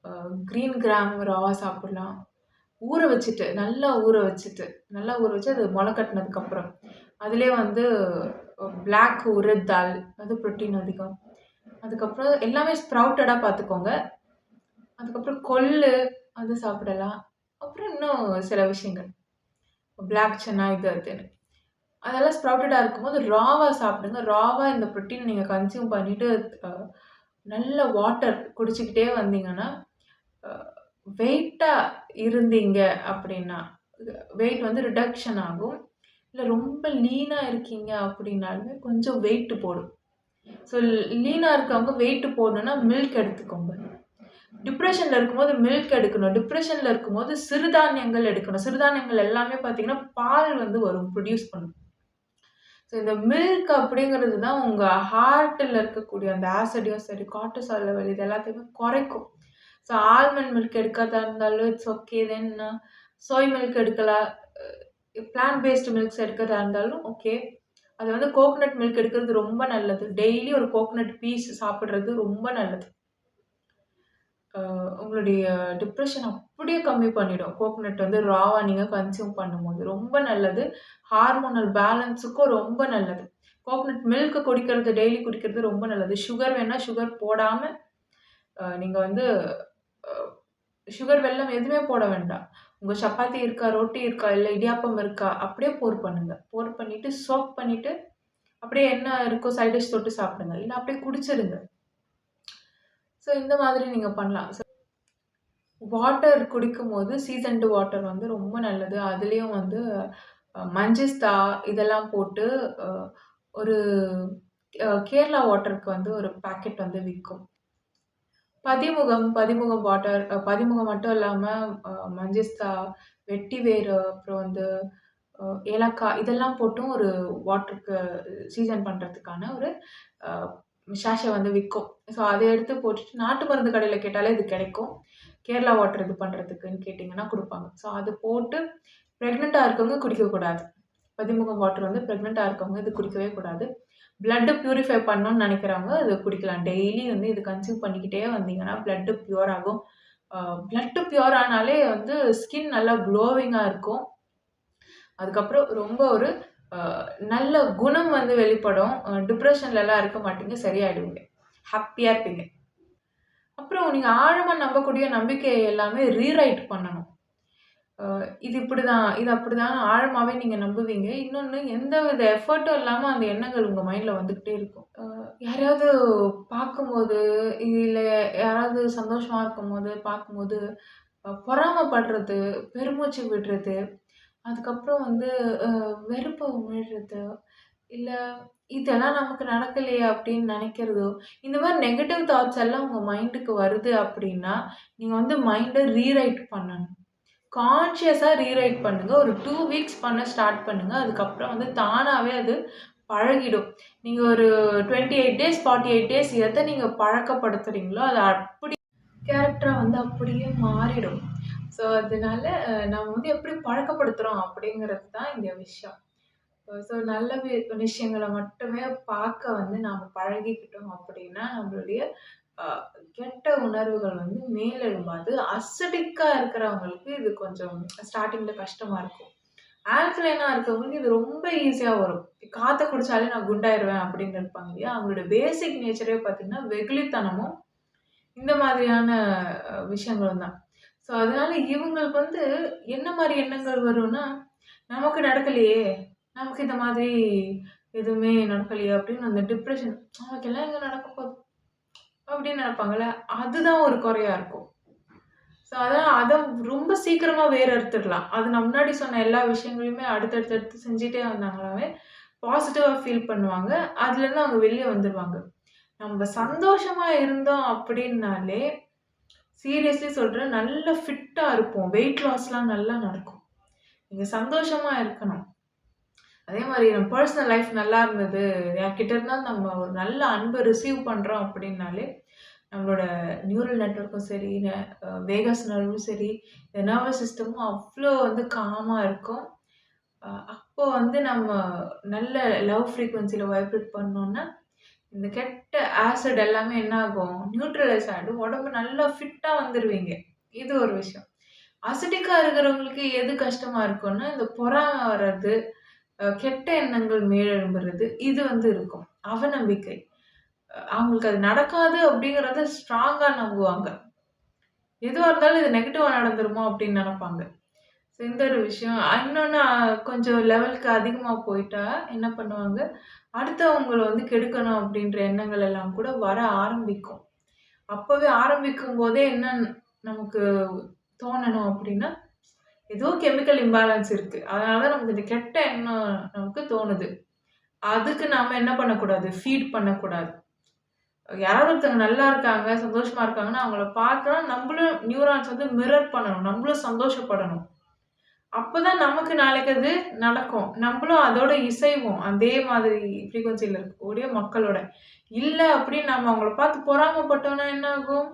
அ கிரீன் கிராம் ராவா சாப்பிடலாம். ஊற வச்சுட்டு, நல்லா ஊற வச்சு அது மொள கட்டுனதுக்கப்புறம், அதிலயே வந்து பிளாக் உரத் தால் அது புரோட்டீன் அதிகம். அதுக்கப்புறம் எல்லாமே ஸ்ப்ரவுட்டடா பார்த்துக்கோங்க. அதுக்கப்புறம் கொள்ளு அது சாப்பிடலாம். அப்புறம் இன்னும் சில விஷயங்கள். பிளாக் சன்னா இது அதுன்னு. அதெல்லாம் ஸ்ப்ரவுட்டடா இருக்கும்போது ராவா சாப்பிடுங்க. ராவா இந்த புரோட்டீன நீங்க கன்சியூம் பண்ணிட்டு அ நல்ல வாட்டர் குடிச்சுக்கிட்டே வந்தீங்கன்னா, அ வெயிட்டா இருந்தீங்க அப்படின்னா, வெயிட் வந்து ரிடக்ஷன் ஆகும். இல்ல ரொம்ப லீனா இருக்கீங்க அப்படின்னாலுமே கொஞ்சம் வெயிட் போடும். ஸோ லீனா இருக்கவங்க வெயிட் போடணும்னா மில்க் எடுத்துக்கோங்க. டிப்ரஷன்ல இருக்கும்போது மில்க் எடுக்கணும். டிப்ரஷன்ல இருக்கும்போது சிறுதானியங்கள் எடுக்கணும். சிறுதானியங்கள் எல்லாமே பார்த்தீங்கன்னா, பால் வந்து வரும், ப்ரொடியூஸ் பண்ணும். ஸோ இந்த மில்க் அப்படிங்கிறது தான் உங்க ஹார்ட்ல இருக்கக்கூடிய அந்த ஆசிடையும் சரி, கார்ட்டிசால் லெவல் இது எல்லாத்தையுமே குறைக்கும். ஸோ ஆல்மண்ட் மில்க் எடுக்கிறதா இருந்தாலும் it's okay. Then soy milk எடுக்கலாம். பிளான்ட் பேஸ்டு மில்க்ஸ் எடுக்கிறதா இருந்தாலும் ஓகே. அது வந்து கோகனட் மில்க் எடுக்கிறது ரொம்ப நல்லது. டெய்லி ஒரு கோகனட் பீஸ் சாப்பிடுறது ரொம்ப நல்லது. உங்களுடைய டிப்ரஷன் அப்படியே கம்மி பண்ணிடும். கோகனட் வந்து ராவா நீங்க கன்சியூம் பண்ணும்போது. ரொம்ப நல்லது. ஹார்மோனல் பேலன்ஸுக்கும் ரொம்ப நல்லது. கோகனட் மில்க் குடிக்கிறது, டெய்லி குடிக்கிறது ரொம்ப நல்லது. சுகர் வேணா சுகர் போடாம நீங்க வந்து அ சுகர், வெல்லம் எதுவுமே போட வேண்டாம். உங்க சப்பாத்தி இருக்கா, ரொட்டி இருக்கா, இல்ல இடியாப்பம் இருக்கா, அப்படியே போர் பண்ணுங்க. போர் பண்ணிட்டு, சோக் பண்ணிட்டு, அப்படியே என்ன இருக்கோ சைட் டிஷ் தொட்டு சாப்பிடுங்க. இல்ல அப்படியே குடிச்சிருங்க. ஸோ இந்த மாதிரி நீங்க பண்ணலாம். வாட்டர் குடிக்கும்போது சீசன்டு வாட்டர் வந்து ரொம்ப நல்லது. அதுலயும் வந்து மஞ்சிஸ்தா இதெல்லாம் போட்டு அ ஒரு கேரளா வாட்டருக்கு வந்து ஒரு பாக்கெட் வந்து விக்கும். பதிமுகம் வாட்டர் பதிமுகம் மட்டும் இல்லாம மஞ்சிஸ்தா, வெட்டிவேரு, அப்புறம் வந்து அ ஏலக்காய் இதெல்லாம் போட்டும் ஒரு வாட்டருக்கு சீசன் பண்றதுக்கான ஒரு அ சாஷே வந்து விக்கும். ஸோ அத எடுத்து போட்டுட்டு நாட்டு மருந்து கடையில கேட்டாலே இது கிடைக்கும். கேரளா வாட்டர் இது பண்றதுக்குன்னு கேட்டீங்கன்னா குடுப்பாங்க. ஸோ அது போட்டு பிரெக்னன்ட்டா இருக்கவங்க குடிக்கக்கூடாது. பதிமுகம் வாட்டர் வந்து பிரெக்னன்ட்டா இருக்கவங்க இது குடிக்கவே கூடாது. பிளட் பியூரிஃபை பண்ணணும்னு நெனைக்கிறவங்க இத குடிக்கலாம். டெய்லி வந்து இது கன்சியூம் பண்ணிக்கிட்டே வந்தீங்கன்னா, பிளட் பியூர் ஆகும். அ பிளட் பியூர் ஆனாலே வந்து ஸ்கின் நல்லா க்ளோவிங்கா இருக்கும். அதுக்கப்புறம் ரொம்ப ஒரு அ நல்ல குணம் வந்து வெளிப்படும். டிப்ரஷன்லலாம் இருக்க மாட்டீங்க. சரியாயிடுவீங்க. ஹேப்பியா இருப்பீங்க. அப்புறம் நீங்க ஆழமா நம்பக்கூடிய நம்பிக்கை எல்லாமே ரீரைட் பண்ணணும். இது இப்படிதான், இது அப்படிதான் ஆழமாவே நீங்க நம்புவீங்க. இன்னொன்னு எந்தவித எஃபோர்ட்டும் இல்லாம அந்த எண்ணங்கள் உங்க மைண்ட்ல வந்துகிட்டே இருக்கும். யாரையாவது பார்க்கும்போது, இல்ல யாராவது சந்தோஷமா இருக்கும்போது, பார்க்கும்போது பொறாமப்படுறது, பெருமூச்சு விடுறது, அதுக்கப்புறம் வந்து அ வெறுப்ப உமிழ்றது, இல்ல இதெல்லாம் நமக்கு நடக்கலையே அப்படின்னு நெனைக்கிறதோ, இந்த மாரி நெகட்டிவ் தாட்ஸ் எல்லாம் உங்க மைண்டுக்கு வருது அப்படின்னா, நீங்க வந்து மைண்ட ரீரைட் பண்ணணும். கான்ஷியஸா ரீரைட் பண்ணுங்க. ஒரு 2 வீக்ஸ் பண்ண ஸ்டார்ட் பண்ணுங்க. அதுக்கப்புறம் வந்து தானாவே அது பழகிடும். நீங்க ஒரு 28 டேஸ், 48 டேஸ் எத நீங்க பழக்கப்படுத்துறீங்களோ, அது அப்படி கேரக்டரா வந்து அப்படியே மாறிடும். ஸோ, அதனால நம்ம வந்து எப்படி பழக்கப்படுத்துறோம் அப்படிங்கிறது தான் இங்க விஷயம். ஸோ, நல்ல விஷயங்கள மட்டுமே பார்க்க வந்து நாம பழகிக்கிட்டோம் அப்படின்னா, நம்மளுடைய அ கெட்ட உணர்வுகள் வந்து மேலெழும்பாது. அசிடிக்கா இருக்கிறவங்களுக்கு இது கொஞ்சம் ஸ்டார்ட்டிங்ல கஷ்டமா இருக்கும். ஆல்கலைனா இருக்கவங்களுக்கு இது ரொம்ப ஈஸியா வரும். காத்த குடிச்சாலே நான் குண்டாயிருவேன் அப்படின்னு இருப்பாங்க இல்லையா? அவங்களோட பேசிக் நேச்சரே பார்த்தீங்கன்னா, வெகுளித்தனமும், இந்த மாதிரியான விஷயங்களும் தான். ஸோ, அதனால இவங்களுக்கு வந்து என்ன மாரி எண்ணங்கள் வரும்னா, நமக்கு நடக்கலையே! நமக்கு இந்த மாதிரி எதுவுமே நடக்கலையே! அப்படின்னு அந்த டிப்ரஷன் நமக்கெல்லாம் எங்க நடக்க போகுது? அப்படின்னு நெனைப்பாங்கல்ல. அதுதான் ஒரு குறையா இருக்கும். ஸோ, அதான் அத ரொம்ப சீக்கிரமா வேர் அறுத்துடலாம். அது நான் முன்னாடி சொன்ன எல்லா விஷயங்களையுமே அடுத்தடுத்து எடுத்து செஞ்சுட்டே வந்தாங்கனாவே, பாசிட்டிவா ஃபீல் பண்ணுவாங்க. அதுலருந்து அவங்க வெளிய வந்துருவாங்க. நம்ம சந்தோஷமா இருந்தோம் அப்படின்னாலே, சீரியஸ்லி சொல்றேன் நல்ல ஃபிட்டா இருப்போம். வெயிட் லாஸ்லாம் நல்லா நடக்கும். நீங்க சந்தோஷமா இருக்கணும். அதே மாரி நம்ம பெர்சனல் லைஃப் நல்லா இருந்தது. யார்கிட்ட இருந்தாலும் நம்ம ஒரு நல்ல அன்ப ரிசீவ் பண்றோம் அப்படின்னாலே, நம்மளோட நியூரல் நெட்வொர்க்கும் சரி, வேகஸ் நர்வும் சரி, இந்த நர்வஸ் சிஸ்டமும் அவ்ளோ வந்து காமா இருக்கும். அப்போ வந்து நம்ம நல்ல லவ் ஃப்ரீக்வென்சில வைப்ரேட் பண்ணோம்னா, இந்த கெட்ட ஆசிட் எல்லாமே என்ன ஆகும்? நியூட்ரலைஸ் ஆயிடும். உடம்பு நல்லா ஃபிட்டா வந்துருவீங்க. இது ஒரு விஷயம். அசிடிக்கா இருக்கிறவங்களுக்கு எது கஷ்டமா இருக்கும்னா, இந்த பொறாம வர்றது, கெட்ட எண்ணங்கள் மேலெழும்புறது, இது வந்து இருக்கும். அவநம்பிக்கை. அவங்களுக்கு அது நடக்காது அப்படிங்கிறத ஸ்ட்ராங்கா நம்புவாங்க. எதுவா இருந்தாலும் இது நெகட்டிவா நடந்துருமோ அப்படின்னு நெனப்பாங்க. ஸோ இந்த ஒரு விஷயம். இன்னொன்னு கொஞ்சம் லெவலுக்கு அதிகமா போயிட்டா என்ன பண்ணுவாங்க, அடுத்தவங்கள வந்து கெடுக்கணும் அப்படின்ற எண்ணங்கள் எல்லாம் கூட வர ஆரம்பிக்கும். அப்பவே ஆரம்பிக்கும்போதே என்ன நமக்கு தோணணும் அப்படின்னா, ஏதோ கெமிக்கல் இம்பேலன்ஸ் இருக்கு. அதனால தான் நமக்கு இந்த கெட்ட எண்ணம் நமக்கு தோணுது. அதுக்கு நாம என்ன பண்ணக்கூடாது, ஃபீட் பண்ணக்கூடாது. யாராவது ஒருத்தவங்க நல்லா இருக்காங்க, சந்தோஷமா இருக்காங்கன்னா, அவங்கள பார்த்தா நம்மளும் நியூரான்ஸ் வந்து மிரர் பண்ணணும். நம்மளும் சந்தோஷப்படணும். அப்பதான் நமக்கு நாளைக்கு அது நடக்கும். நம்மளும் அதோட இசைவோம். அதே மாதிரி ஃப்ரீக்வன்சில இருக்கக்கூடிய மக்களோட. இல்ல அப்படின்னு நம்ம அவங்கள பார்த்து பொறாமப்பட்டோம்னா என்ன ஆகும்?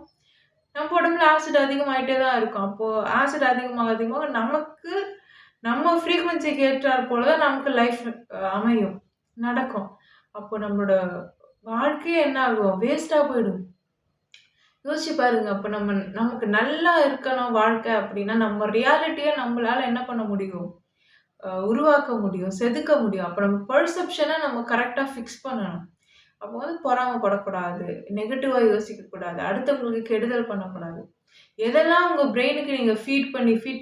நம்ம உடம்புல ஆசிட் அதிகமாயிட்டே தான் இருக்கும். அப்போ ஆசிட் அதிகமாக அதிகமாக நமக்கு நம்ம ஃப்ரீக்வன்சிக்கு ஏற்றார் போல தான் நமக்கு லைஃப் அமையும். நடக்கும். அப்போ நம்மளோட வாழ்க்கையே என்ன ஆகும்? வேஸ்ட்டா போயிடும். யோசிச்சு பாருங்க. அப்ப நமக்கு நல்லா இருக்கணும் வாழ்க்கை அப்படின்னா, நம்ம ரியாலிட்டிய நம்மளால என்ன பண்ண முடியும்? உருவாக்க முடியும், செதுக்க முடியும். அப்ப நம்ம பெர்செப்ஷன நம்ம கரெக்ட்டா ஃபிக்ஸ் பண்ணணும். அப்போ வந்து பொறாமப்படக்கூடாது, நெகட்டிவா யோசிக்கக்கூடாது, அடுத்தவங்களுக்கு கெடுதல் பண்ணக்கூடாது. எதெல்லாம் உங்க பிரெயினுக்கு நீங்க ஃபீட்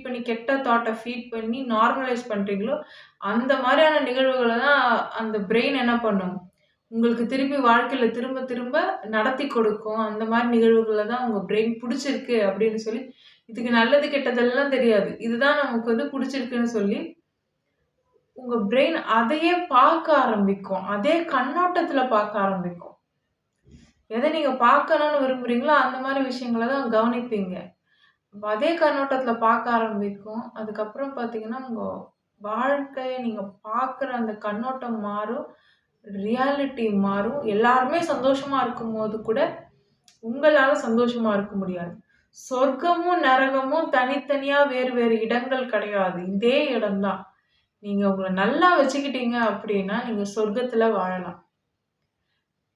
பண்ணி கெட்ட தாட்ட ஃபீட் பண்ணி நார்மலைஸ் பண்றீங்களோ, அந்த மாரியான நிகழ்வுகள தான் அந்த பிரெயின் என்ன பண்ணும்? உங்களுக்கு திருப்பி வாழ்க்கையில திரும்ப திரும்ப நடத்தி கொடுக்கும். அந்த மாரி நிகழ்வுகள தான் உங்க பிரெயின் புடிச்சிருக்கு அப்படின்னு சொல்லி, இதுக்கு நல்லது கெட்டதெல்லாம் தெரியாது. இதுதான் நமக்கு வந்து புடிச்சிருக்குன்னு சொல்லி, உங்க பிரெயின் அதையே பார்க்க ஆரம்பிக்கும். அதே கண்ணோட்டத்துல பார்க்க ஆரம்பிக்கும். எத நீங்க பார்க்கணும்னு விரும்புறீங்களோ, அந்த மாரி விஷயங்கள தான் கவனிப்பீங்க. அப்ப அதே கண்ணோட்டத்துல பார்க்க ஆரம்பிக்கும். அதுக்கப்புறம் பார்த்தீங்கன்னா, உங்க வாழ்க்கைய நீங்க பார்க்குற அந்த கண்ணோட்டம் மாறும். ரியாலிட்டி மாறும். எல்லாருமே சந்தோஷமா இருக்கும்போது கூட, உங்களால சந்தோஷமா இருக்க முடியாது. சொர்க்கமும், நரகமும் தனித்தனியா வேறு வேறு இடங்கள் கிடையாது. இதே இடம் தான். நீங்க உங்கள நல்லா வச்சுக்கிட்டீங்க அப்படின்னா, நீங்க சொர்க்கத்துல வாழலாம்.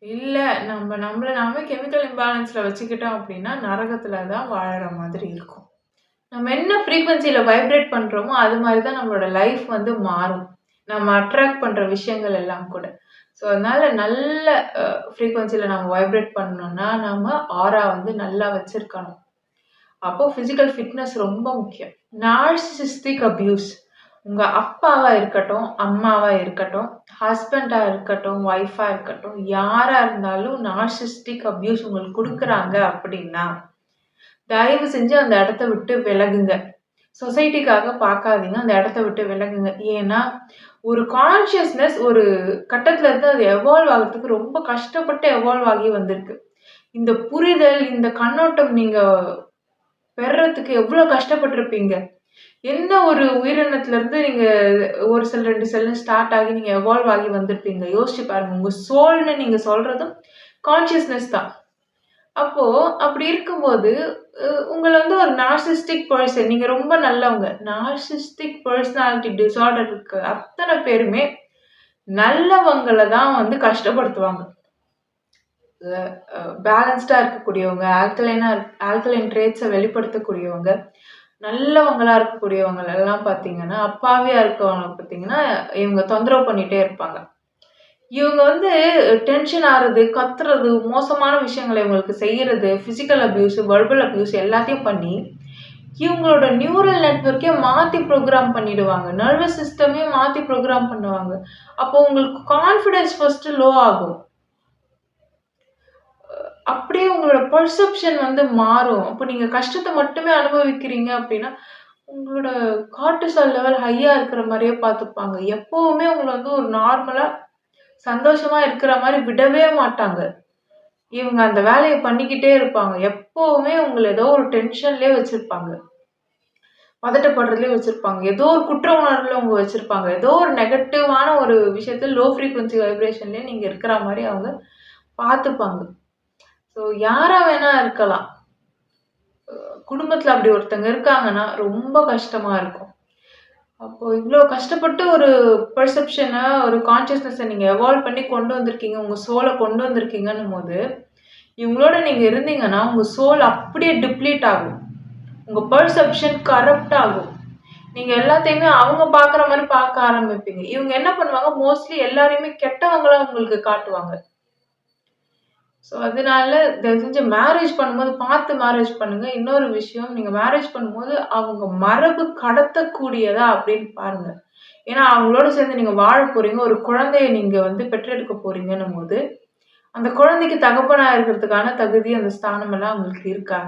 இல்ல நம்மள நாமே கெமிக்கல் இம்பேலன்ஸ்ல வச்சுக்கிட்டோம் அப்படின்னா, நரகத்துல தான் வாழற மாதிரி இருக்கும். நம்ம என்ன ஃப்ரீக்வன்சில வைப்ரேட் பண்றோமோ, அது மாரி தான் நம்மளோட லைஃப் வந்து மாறும். நம்ம அட்ராக்ட் பண்ற விஷயங்கள் எல்லாம் கூட. ஸோ, அதனால நல்ல ஃப்ரீக்வன்சில நம்ம வைப்ரேட் பண்ணணும்னா, நம்ம ஆரா வந்து நல்லா வச்சிருக்கணும். அப்போ பிசிக்கல் ஃபிட்னஸ் ரொம்ப முக்கியம். Narcissistic abuse. உங்க அப்பாவா இருக்கட்டும், அம்மாவா இருக்கட்டும், ஹஸ்பண்டா இருக்கட்டும், ஒய்ஃபா இருக்கட்டும், யாரா இருந்தாலும் நார்சிசிஸ்டிக் அபியூஸ் உங்களுக்கு குடுக்குறாங்க அப்படின்னா, தயவு செஞ்சு அந்த இடத்த விட்டு விலகுங்க. சொசைட்டிக்காக பார்க்காதீங்க. அந்த இடத்த விட்டு விலகுங்க. ஏன்னா, ஒரு கான்ஷியஸ்னஸ் ஒரு கட்டத்துல இருந்து அது எவால்வ் ஆகுறதுக்கு ரொம்ப கஷ்டப்பட்டு எவால்வ் ஆகி வந்திருக்கு. இந்த புரிதல், இந்த கண்ணோட்டம் நீங்க பெர்றதுக்கு எவ்ளோ கஷ்டப்பட்டுருப்பீங்க. என்ன ஒரு உயிரினத்துல இருந்து நீங்க ஒரு செல், 2 செல்ன்னு ஸ்டார்ட் ஆகி நீங்க எவால்வ் ஆகி வந்திருப்பீங்க. யோசிச்சு பாருங்க. உங்க சோல்ன்னு நீங்க சொல்றதும் கான்ஷியஸ்னஸ் தான். அப்போ அப்படி இருக்கும்போது, உங்கள வந்து ஒரு நார்சிஸ்டிக் பெர்சன் நீங்க ரொம்ப நல்லவங்க. நார்சிஸ்டிக் பெர்சனாலிட்டி டிஸார்டர் இருக்க அத்தன பேருமே நல்லவங்கள தான் வந்து கஷ்டப்படுத்துவாங்க. பேலன்ஸ்டா இருக்கக்கூடியவங்க, ஆல்கலைன் ட்ரேட்ஸ வெளிப்படுத்தக்கூடியவங்க, நல்லவங்களா இருக்கக்கூடியவங்க எல்லாம் பார்த்தீங்கன்னா, அப்பாவியா இருக்கவங்கள பார்த்தீங்கன்னா, இவங்க தொந்தரவு பண்ணிட்டே இருப்பாங்க. இவங்க வந்து டென்ஷன் ஆறது, கத்துறது, மோசமான விஷயங்கள இவங்களுக்கு செய்யறது, பிசிக்கல் அபியூஸ், வெர்பல் அபியூஸ் எல்லாத்தையும் பண்ணி, இவங்களோட நியூரல் நெட்வொர்க்கே மாத்தி புரோகிராம் பண்ணிடுவாங்க. நர்வஸ் சிஸ்டமே மாத்தி புரோகிராம் பண்ணுவாங்க. அப்போ உங்களுக்கு கான்ஃபிடன்ஸ் ஃபர்ஸ்ட் லோ ஆகும். அப்படியே உங்களோட பெர்செப்ஷன் வந்து மாறும். அப்போ நீங்க கஷ்டத்த மட்டுமே அனுபவிக்கிறீங்க அப்படின்னா, உங்களோட கார்ட்டிசால் லெவல் ஹையா இருக்கிற மாரியே பார்த்துப்பாங்க. எப்பவுமே உங்கள வந்து ஒரு நார்மலா சந்தோஷமா இருக்கிற மாரி விடவே மாட்டாங்க. இவங்க அந்த வேலைய பண்ணிக்கிட்டே இருப்பாங்க. எப்பவுமே உங்கள ஏதோ ஒரு டென்ஷன்லயே வச்சிருப்பாங்க. பதட்டப்படுறதுலயே வச்சிருப்பாங்க. ஏதோ ஒரு குற்ற உணர்வுல உங்க வச்சிருப்பாங்க. ஏதோ ஒரு நெகட்டிவான ஒரு விஷயத்துல லோ ஃப்ரீக்வன்சி வைப்ரேஷன்லயே நீங்க இருக்கிற மாரி அவங்க பார்த்துப்பாங்க. ஸோ யாரா வேணா இருக்கலாம். குடும்பத்துல அப்படி ஒருத்தங்க இருக்காங்கன்னா, ரொம்ப கஷ்டமா இருக்கும். அப்போ இவ்ளோ கஷ்டப்பட்டு ஒரு பெர்செப்ஷன, ஒரு கான்ஷியஸ்னஸ நீங்க எவால்வ் பண்ணி கொண்டு வந்திருக்கீங்க. உங்க சோல கொண்டு வந்திருக்கீங்கன்னும்போது, இவங்களோட நீங்க இருந்தீங்கன்னா, உங்க சோல் அப்படியே டிப்ளீட் ஆகும். உங்க பெர்செப்ஷன் கரப்ட் ஆகும். நீங்க எல்லாத்தையுமே அவங்க பார்க்குற மாரி பார்க்க ஆரம்பிப்பீங்க. இவங்க என்ன பண்ணுவாங்க, மோஸ்ட்லி எல்லாரையுமே கெட்டவங்களா உங்களுக்கு காட்டுவாங்க. ஸோ அதனால தயவு செஞ்சு மேரேஜ் பண்ணும்போது பார்த்து மேரேஜ் பண்ணுங்க. இன்னொரு விஷயம், நீங்க மேரேஜ் பண்ணும்போது அவங்க மரபு கடத்தக்கூடியதா அப்படின்னு பாருங்க. ஏன்னா அவங்களோட சேர்ந்து நீங்க வாழ போறீங்க. ஒரு குழந்தைய நீங்க வந்து பெற்றெடுக்க போறீங்கன்னும்போது, அந்த குழந்தைக்கு தகப்பனா இருக்கிறதுக்கான தகுதி, அந்த ஸ்தானம் எல்லாம் அவங்களுக்கு இருக்கா?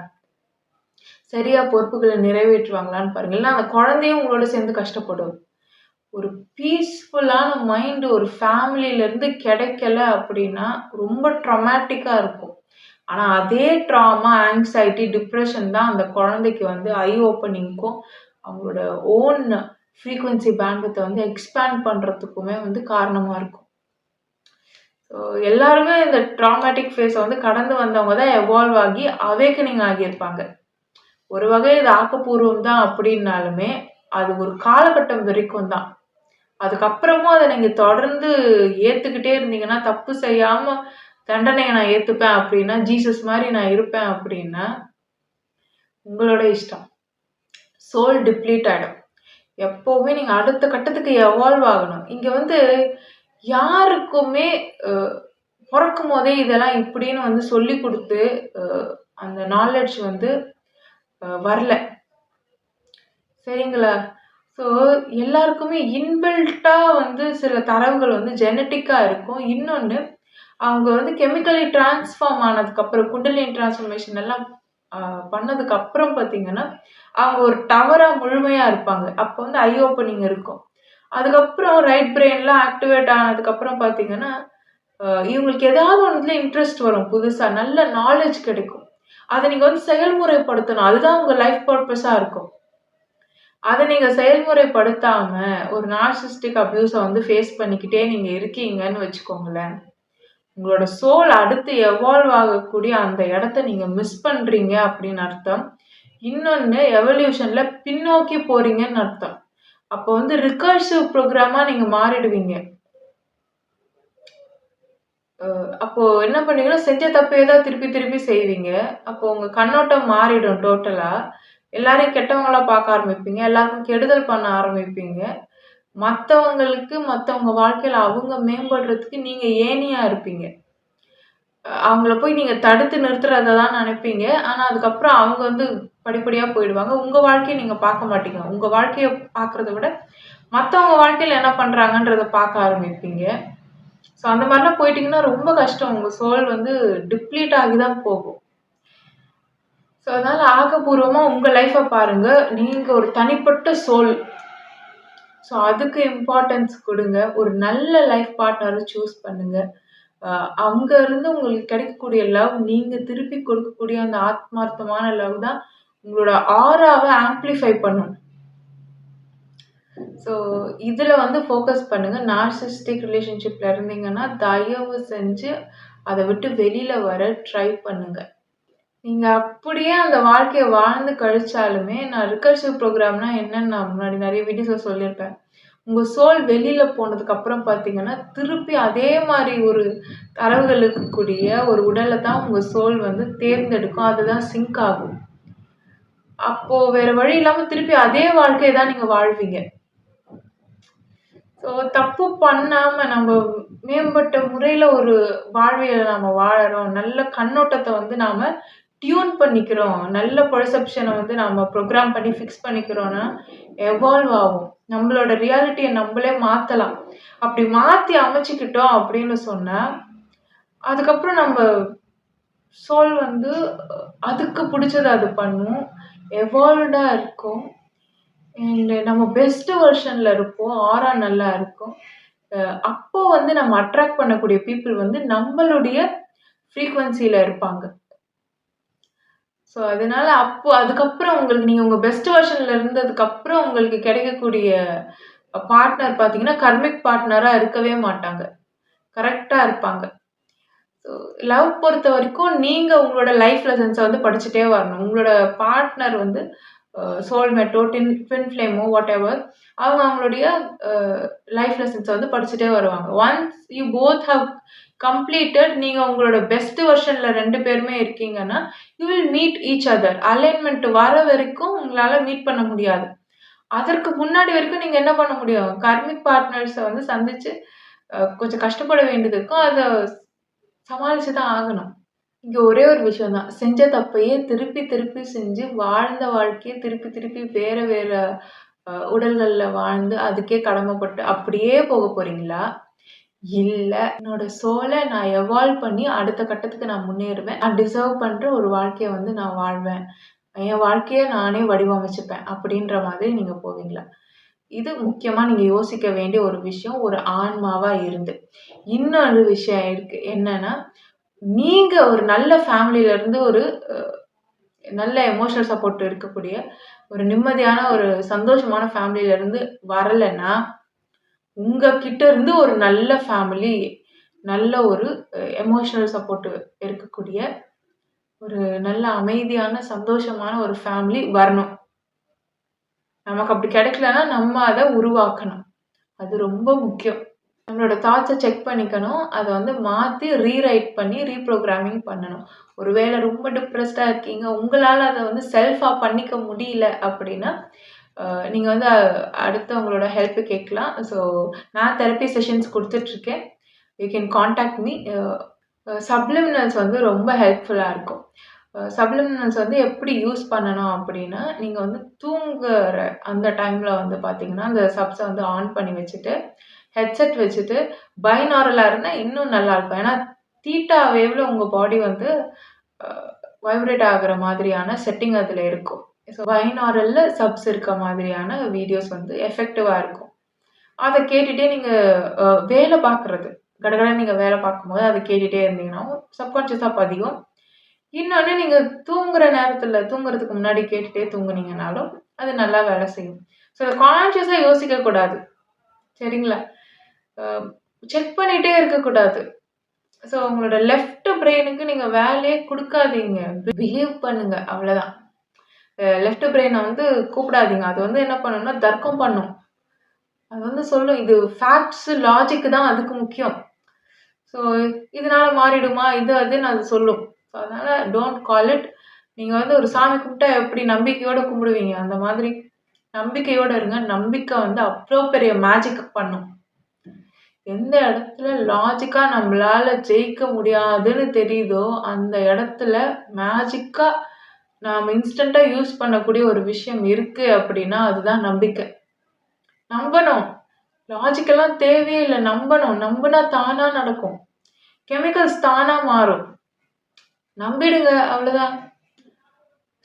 சரியா பொறுப்புகள நிறைவேற்றுவாங்களான்னு பாருங்க. இல்லன்னா அந்த குழந்தையும் உங்களோட சேர்ந்து கஷ்டப்படும். ஒரு பீஸ்ஃபுல்லான மைண்ட் ஒரு ஃபேமிலில இருந்து கிடைக்கல அப்படின்னா, ரொம்ப ட்ராமேட்டிக்கா இருக்கும். ஆனா அதே ட்ராமா, ஆங்ஸைட்டி, டிப்ரஷன் தான் அந்த குழந்தைக்கு வந்து ஐ ஓப்பனிங்க்கும், அவங்களோட ஓன் ஃப்ரீக்வென்சி பேண்ட்வித்த வந்து எக்ஸ்பேண்ட் பண்றதுக்குமே வந்து காரணமா இருக்கும். ஸோ எல்லாருமே இந்த ட்ராமேட்டிக் ஃபேஸ வந்து கடந்து வந்தவங்க தான் எவால்வ் ஆகி அவேக்கனிங் ஆகியிருப்பாங்க. ஒரு வகையில இது ஆக்கப்பூர்வம் தான் அப்படின்னாலுமே, அது ஒரு காலகட்டம் வரைக்கும் தான். அதுக்கப்புறமும் அத நீங்க தொடர்ந்து ஏத்துக்கிட்டே இருந்தீங்கன்னா, தப்பு செய்யாம தண்டனைய நான் ஏத்துப்பேன் அப்படின்னா, ஜீசஸ் மாரி நான் இருப்பேன் அப்படின்னா, உங்களோட இஷ்டம். சோல் டிப்ளீட் ஆயிடும். எப்பவுமே நீங்க அடுத்த கட்டத்துக்கு எவால்வ் ஆகணும். இங்க வந்து யாருக்குமே அ பொறக்கும்போதே இதெல்லாம் இப்படின்னு வந்து சொல்லிக் குடுத்து, அ அந்த நாலெட்ஜ் வந்து வரல. சரிங்களா? ஸோ எல்லாருக்குமே இன்பில்ட்டா வந்து சில தரவுகள் வந்து ஜெனடிக்கா இருக்கும். இன்னொன்னு அவங்க வந்து கெமிக்கலி டிரான்ஸ்ஃபார்ம் ஆனதுக்கப்புறம் குண்டலினி டிரான்ஸ்ஃபர்மேஷன் எல்லாம் அ பண்ணதுக்கப்புறம் பார்த்தீங்கன்னா, அவங்க ஒரு டவரா முழுமையா இருப்பாங்க. அப்போ வந்து ஐ ஓப்பனிங் இருக்கும். அதுக்கப்புறம் ரைட் பிரெயின்லாம் ஆக்டிவேட் ஆனதுக்கப்புறம் பார்த்தீங்கன்னா, இவங்களுக்கு ஏதாவது ஒண்ணுத்துல இன்ட்ரெஸ்ட் வரும் புதுசா. நல்ல நாலேட்ஜ் கிடைக்கும். அத நீங்க வந்து செயல்முறைப்படுத்தணும். அதுதான் உங்க லைஃப் பர்ப்பஸா இருக்கும். அத நீங்க செயல்முறைப்படுத்தாம, ஒரு நார்சிஸ்டிக் அப்யூஸ வந்து ஃபேஸ் பண்ணிக்கிட்டே நீங்க இருக்கீங்கன்னு வச்சுக்கோங்களேன். உங்களோட சோல் அடுத்து எவால்வ் ஆகக்கூடிய அந்த இடத்த நீங்க மிஸ் பண்றீங்க அப்படின்னு அர்த்தம். இன்னொன்னு எவல்யூஷன்ல பின்னோக்கி போறீங்கன்னு அர்த்தம். அப்போ வந்து ரிகர்சிவ் ப்ரோகிராமா நீங்க மாறிடுவீங்க. அப்போ என்ன பண்ணுவீங்கன்னா, செஞ்ச தப்பே தான் திருப்பி திருப்பி செய்வீங்க. அப்போ உங்க கண்ணோட்டம் மாறிடும் டோட்டலா. எல்லாரையும் கெட்டவங்களா பார்க்க ஆரம்பிப்பீங்க. எல்லாருக்கும் கெடுதல் பண்ண ஆரம்பிப்பீங்க. மத்தவங்க வாழ்க்கையில அவங்க மேம்படுறதுக்கு நீங்க ஏணியா இருப்பீங்க. அவங்கள போய் நீங்க தடுத்து நிறுத்துறத தான் நினைப்பீங்க. ஆனா, அதுக்கப்புறம் அவங்க வந்து படிப்படியா போயிடுவாங்க. உங்க வாழ்க்கைய நீங்க பார்க்க மாட்டீங்க. உங்க வாழ்க்கைய பார்க்கறத விட, மத்தவங்க வாழ்க்கையில என்ன பண்றாங்கன்றத பார்க்க ஆரம்பிப்பீங்க. ஸோ, அந்த மாரிலாம் போயிட்டீங்கன்னா ரொம்ப கஷ்டம். உங்க சோல் வந்து டிப்ளீட் ஆகி தான் போகும். ஸோ, அதனால ஆக்கப்பூர்வமா உங்க லைஃப்ப பாருங்க. நீங்க ஒரு தனிப்பட்ட சோல். ஸோ, அதுக்கு இம்பார்ட்டன்ஸ் குடுங்க. ஒரு நல்ல லைஃப் பார்ட்னர சூஸ் பண்ணுங்க. அ அங்க இருந்து உங்களுக்கு கிடைக்கக்கூடிய லவ், நீங்க திருப்பி கொடுக்கக்கூடிய அந்த ஆத்மார்த்தமான லவ் தான் உங்களோட ஆராவ ஆம்ப்ளிஃபை பண்ணும். ஸோ, இதுல வந்து ஃபோக்கஸ் பண்ணுங்க. நார்சிஸ்டிக் ரிலேஷன்ஷிப்ல இருந்தீங்கன்னா, தயவு செஞ்சு அத விட்டு வெளில வர ட்ரை பண்ணுங்க. நீங்க அப்படியே அந்த வாழ்க்கைய வாழ்ந்து கழிச்சாலுமே, நான் ரிகர்சிவ் ப்ரோகிராம்னா என்னன்னு நான் முன்னாடி நெறைய வீடியோஸ்ல சொல்லியிருப்பேன். உங்க சோல் வெளில போனதுக்கு அப்புறம் பார்த்தீங்கன்னா, திருப்பி அதே மாரி ஒரு தரவுகள் இருக்கக்கூடிய ஒரு உடல தான் உங்க சோல் வந்து தேர்ந்தெடுக்கும். அதுதான் சிங்க் ஆகும். அப்போ வேற வழி இல்லாம திருப்பி அதே வாழ்க்கைய தான் நீங்க வாழ்வீங்க. ஸோ தப்பு பண்ணாம நம்ம மேம்பட்ட முறையில ஒரு வாழ்வியல நாம வாழறோம். நல்ல கண்ணோட்டத்த வந்து நாம டியூன் பண்ணிக்கிறோம். நல்ல பெர்செப்ஷன வந்து நாம ப்ரோகிராம் பண்ணி ஃபிக்ஸ் பண்ணிக்கிறோம்னா, எவால்வ் ஆவோம். நம்மளோட ரியாலிட்டிய நம்பளே மாத்தலாம். அப்படி மாத்தி அமைச்சுக்கிட்டோம் அப்படின்னு சொன்னா, அதுக்கப்புறம் நம்ப சோல் வந்து அதுக்கு புடிச்சத அது பண்ணும். எவால்வ்டா இருக்கும். அண்ட் நம்ம பெஸ்ட் வெர்ஷன்ல இருப்போம். ஆரா நல்லா இருக்கும். அ அப்போ வந்து நம்ம அட்ராக்ட் பண்ணக்கூடிய பீப்பிள் வந்து நம்மளுடைய ஃப்ரீக்வென்சில இருப்பாங்க. ஸோ, அதனால அப்போ அதுக்கப்புறம் உங்களுக்கு நீங்க உங்க பெஸ்ட் வெர்ஷன்ல இருந்ததுக்கப்புறம் உங்களுக்கு கிடைக்கக்கூடிய பார்ட்னர் பார்த்தீங்கன்னா, கர்மிக் பார்ட்னரா இருக்கவே மாட்டாங்க. கரெக்ட்டா இருப்பாங்க. ஸோ, லவ் பொறுத்தவரைக்கும் நீங்க உங்களோட லைஃப் லெசன்ஸ வந்து படிச்சுட்டே வரணும். உங்களோட பார்ட்னர் வந்து சோல்மேட்டோ, ட்வின் ஃப்ளேமோ வாட்டெவர் அவங்க அவங்களுடைய அ லைஃப் லெசன்ஸ வந்து படிச்சுட்டே வருவாங்க. Once you both have completed நீங்க உங்களோட பெஸ்ட் வெர்ஷன்ல 2 பேருமே இருக்கீங்கன்னா, you will meet each other. Alignment வர வரைக்கும் உங்களால மீட் பண்ண முடியாது. அதற்கு முன்னாடி வரைக்கும் நீங்க என்ன பண்ண முடியும்? கார்மிக் பார்ட்னர்ஸ வந்து சந்திச்சு கொஞ்சம் கஷ்டப்பட வேண்டியது இருக்கும். அத சமாளிச்சு தான் ஆகணும். இங்க ஒரே ஒரு விஷயம் தான். செஞ்ச தப்பையே திருப்பி திருப்பி செஞ்சு, வாழ்ந்த வாழ்க்கைய திருப்பி திருப்பி வேற வேற உடல்கள்ல வாழ்ந்து, அதுக்கே கடமைப்பட்டு அப்படியே போக போறீங்களா? இல்ல, என்னோட சோல நான் எவால்வ் பண்ணி அடுத்த கட்டத்துக்கு நான் முன்னேறுவேன். நான் டிசர்வ் பண்ற ஒரு வாழ்க்கைய வந்து நான் வாழ்வேன். என் வாழ்க்கைய நானே வடிவமைச்சுப்பேன். அப்படின்ற மாதிரி நீங்க போவீங்களா? இது முக்கியமா நீங்க யோசிக்க வேண்டிய ஒரு விஷயம், ஒரு ஆன்மாவா இருந்து. இன்னொரு விஷயம் இருக்கு. என்னன்னா, நீங்க ஒரு நல்ல ஃபேமிலில இருந்து ஒரு அ நல்ல எமோஷனல் சப்போர்ட் இருக்கக்கூடிய, ஒரு நிம்மதியான, ஒரு சந்தோஷமான ஃபேமிலில இருந்து வரலன்னா, உங்க கிட்ட இருந்து ஒரு நல்ல ஃபேமிலி, நல்ல ஒரு எமோஷனல் சப்போர்ட் இருக்கக்கூடிய, ஒரு நல்ல அமைதியான, சந்தோஷமான ஒரு ஃபேமிலி வரணும். நமக்கு அப்படி கிடைக்கலன்னா, நம்ம அத உருவாக்கணும். அது ரொம்ப முக்கியம். நம்மளோட தாட்ஸ செக் பண்ணிக்கணும். அத வந்து மாத்தி ரீரைட் பண்ணி, ரீப்ரோகிராமிங் பண்ணணும். ஒருவேள ரொம்ப டிப்ரஸ்டா இருக்கீங்க, உங்களால அத வந்து செல்ஃபா பண்ணிக்க முடியல அப்படின்னா, அ நீங்க வந்து அடுத்தவங்களோட ஹெல்ப் கேட்கலாம். ஸோ நான் தெரப்பி செஷன்ஸ் குடுத்துட்டுருக்கேன். You can contact me. Subliminals வந்து ரொம்ப ஹெல்ப்ஃபுல்லா இருக்கும். சப்லிமினல்ஸ் வந்து எப்படி யூஸ் பண்ணணும் அப்படின்னா, நீங்க வந்து தூங்குற அந்த டைம்ல வந்து பார்த்தீங்கன்னா, அந்த சப்ஸ வந்து ஆன் பண்ணி வச்சுட்டு, ஹெட்செட் வச்சுட்டு, பைனாரலா இருந்தா இன்னும் நல்லாருக்கும். ஏன்னா, தீட்டா வேவ்ல உங்க பாடி வந்து அ வைப்ரேட் ஆகுற மாதிரியான செட்டிங் அதுல இருக்கும். ஸோ பைனாரல்ல சப்ஸ் இருக்க மாதிரியான வீடியோஸ் வந்து எஃபெக்டிவா இருக்கும். அத கேட்டுட்டே நீங்க வேல பார்க்குறது. கடகடன்னு நீங்க வேல பார்க்கும்போது அத கேட்டுட்டே இருந்தீங்கன்னா, சப்கான்ஷியஸா பதியும். இன்னொன்னு நீங்க தூங்குற நேரத்துல தூங்குறதுக்கு முன்னாடி கேட்டுட்டே தூங்குனீங்கனாலும், அது நல்லா வேலை செய்யும். ஸோ அத கான்ஷியஸா யோசிக்க கூடாது. சரிங்களா? அ செக் பண்ணிட்டே இருக்கக்கூடாது. ஸோ உங்களோட லெஃப்ட் பிரெயினுக்கு நீங்க வேலையே குடுக்காதீங்க. பிஹேவ் பண்ணுங்க. அவ்வளதான். லெஃப்ட் பிரெயின வந்து கூப்பிடாதீங்க. அது வந்து என்ன பண்ணும்னா, தர்க்கம் பண்ணும். அது வந்து சொல்லும். இது ஃபேக்ட்ஸ், லாஜிக் தான் அதுக்கு முக்கியம். ஸோ இதனால மாறிடுமா? இது அதுன்னு அது சொல்லும். ஸோ அதனால டோன்ட் கால் இட். நீங்க வந்து ஒரு சாமி கும்பிட்டா எப்படி நம்பிக்கையோட கும்பிடுவீங்க, அந்த மாதிரி நம்பிக்கையோட இருங்க. நம்பிக்கை வந்து அவ்ளோ பெரிய மேஜிக் பண்ணும். எந்த இடத்துல லாஜிக்கா நம்மளால ஜெயிக்க முடியாதுன்னு தெரியுதோ, அந்த இடத்துல மேஜிக்கா நாம இன்ஸ்டன்ட்டா யூஸ் பண்ணக்கூடிய ஒரு விஷயம் இருக்கு அப்படின்னா, அதுதான் நம்பிக்கை. நம்பணும். லாஜிக்கெல்லாம் தேவையே இல்ல. நம்பணும். நம்புனா தானா நடக்கும். கெமிக்கல்ஸ் தானா மாறும். நம்பிடுங்க அவ்வளோதான்.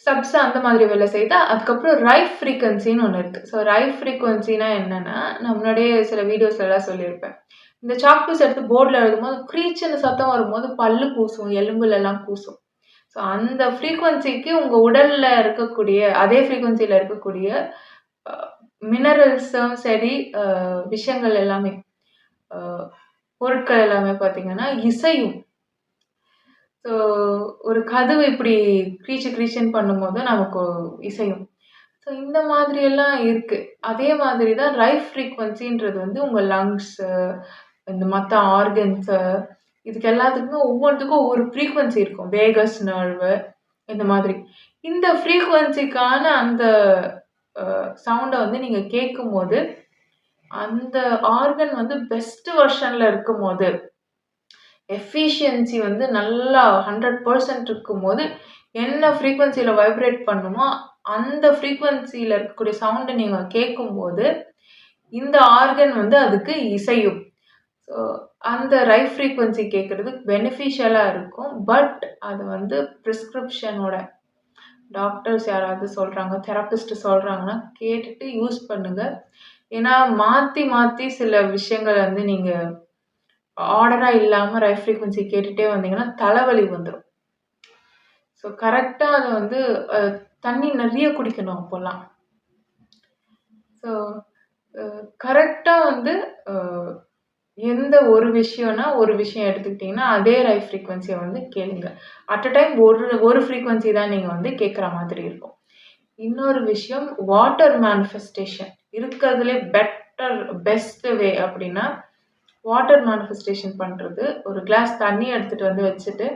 சப்ஸ் அந்த மாதிரி வேலை செய்யுதா? அதுக்கப்புறம் ரைஃப் ஃப்ரீக்வன்சின்னு ஒண்ணு இருக்கு. ஸோ ரைஃப் ஃப்ரீக்வன்சினா என்னன்னா, நான் முன்னாடியே சில வீடியோஸ்லலாம் சொல்லியிருப்பேன். இந்த சாக் பீஸ் எடுத்து போர்ட்ல எழுதும்போது க்ரீச்சுன்னு சத்தம் வரும்போது பல்லு கூசும், எலும்புலலாம் கூசும். ஸோ அந்த ஃப்ரீக்வன்சிக்கு உங்க உடல்ல இருக்கக்கூடிய அதே ஃப்ரீக்வன்சில இருக்கக்கூடிய அ மினரல்ஸும் சரி, விஷயங்கள் எல்லாமே, அ பொருட்கள் எல்லாமே பார்த்தீங்கன்னா, இசையும். ஸோ ஒரு கதவு இப்படி க்ரீச்சு க்ரீச்சுன்னு பண்ணும்போது நமக்கு இசையும். ஸோ இந்த மாதிரியெல்லாம் இருக்கு. அதே மாதிரி தான் ரைஃப் ஃப்ரீக்வன்சின்றது வந்து உங்க லங்ஸு, இந்த மத்த ஆர்கன்ஸு இதுக்கு எல்லாத்துக்குமே ஒவ்வொன்த்துக்கும் ஒவ்வொரு ஃப்ரீக்வன்சி இருக்கும். வேகஸ் நர்வு இந்த மாதிரி. இந்த ஃப்ரீக்வன்சிக்கான அந்த சவுண்ட வந்து நீங்க கேட்கும்போது, அந்த ஆர்கன் வந்து பெஸ்ட் வெர்ஷன்ல இருக்கும்போது, எஃபிஷியன்சி வந்து நல்லா 100% இருக்கும்போது, என்ன ஃப்ரீக்வன்சில வைப்ரேட் பண்ணுமோ, அந்த ஃப்ரீக்வன்சில இருக்கக்கூடிய சவுண்ட நீங்க கேட்கும்போது, இந்த ஆர்கன் வந்து அதுக்கு இசையும். ஸோ அந்த ரைட் ஃப்ரீக்வன்சி கேட்கறது பெனிஃபிஷியலா இருக்கும். பட் அது வந்து பிரிஸ்கிரிப்ஷனோட டாக்டர்ஸ் யாராவது சொல்றாங்க, தெரபிஸ்ட் சொல்றாங்கன்னா கேட்டுட்டு யூஸ் பண்ணுங்க. ஏன்னா மாத்தி மாத்தி சில விஷயங்கள வந்து நீங்க ஆர்டரா இல்லாம ரைட் ஃப்ரீக்வன்சி கேட்டுட்டே வந்தீங்கன்னா, தலைவலி வந்துரும். ஸோ கரெக்ட்டா அத வந்து அ தண்ணி நெறைய குடிக்கணும் அப்போலாம். ஸோ அ கரெக்ட்டா வந்து அ எந்த ஒரு விஷயம்னா, ஒரு விஷயம் எடுத்துக்கிட்டீங்கன்னா, அதே ரைட் ஃப்ரீக்வன்சிய வந்து கேளுங்க. அட் அ டைம் ஒரு ஃப்ரீக்வன்சி தான் நீங்க வந்து கேட்கற மாதிரி இருக்கும். இன்னொரு விஷயம் வாட்டர் மேனிஃபெஸ்டேஷன். இருக்கறதுலே பெஸ்ட் வே அப்படின்னா, வாட்டர் மேனிஃபெஸ்டேஷன் பண்றது. ஒரு கிளாஸ் தண்ணி எடுத்துட்டு வந்து வச்சுட்டு,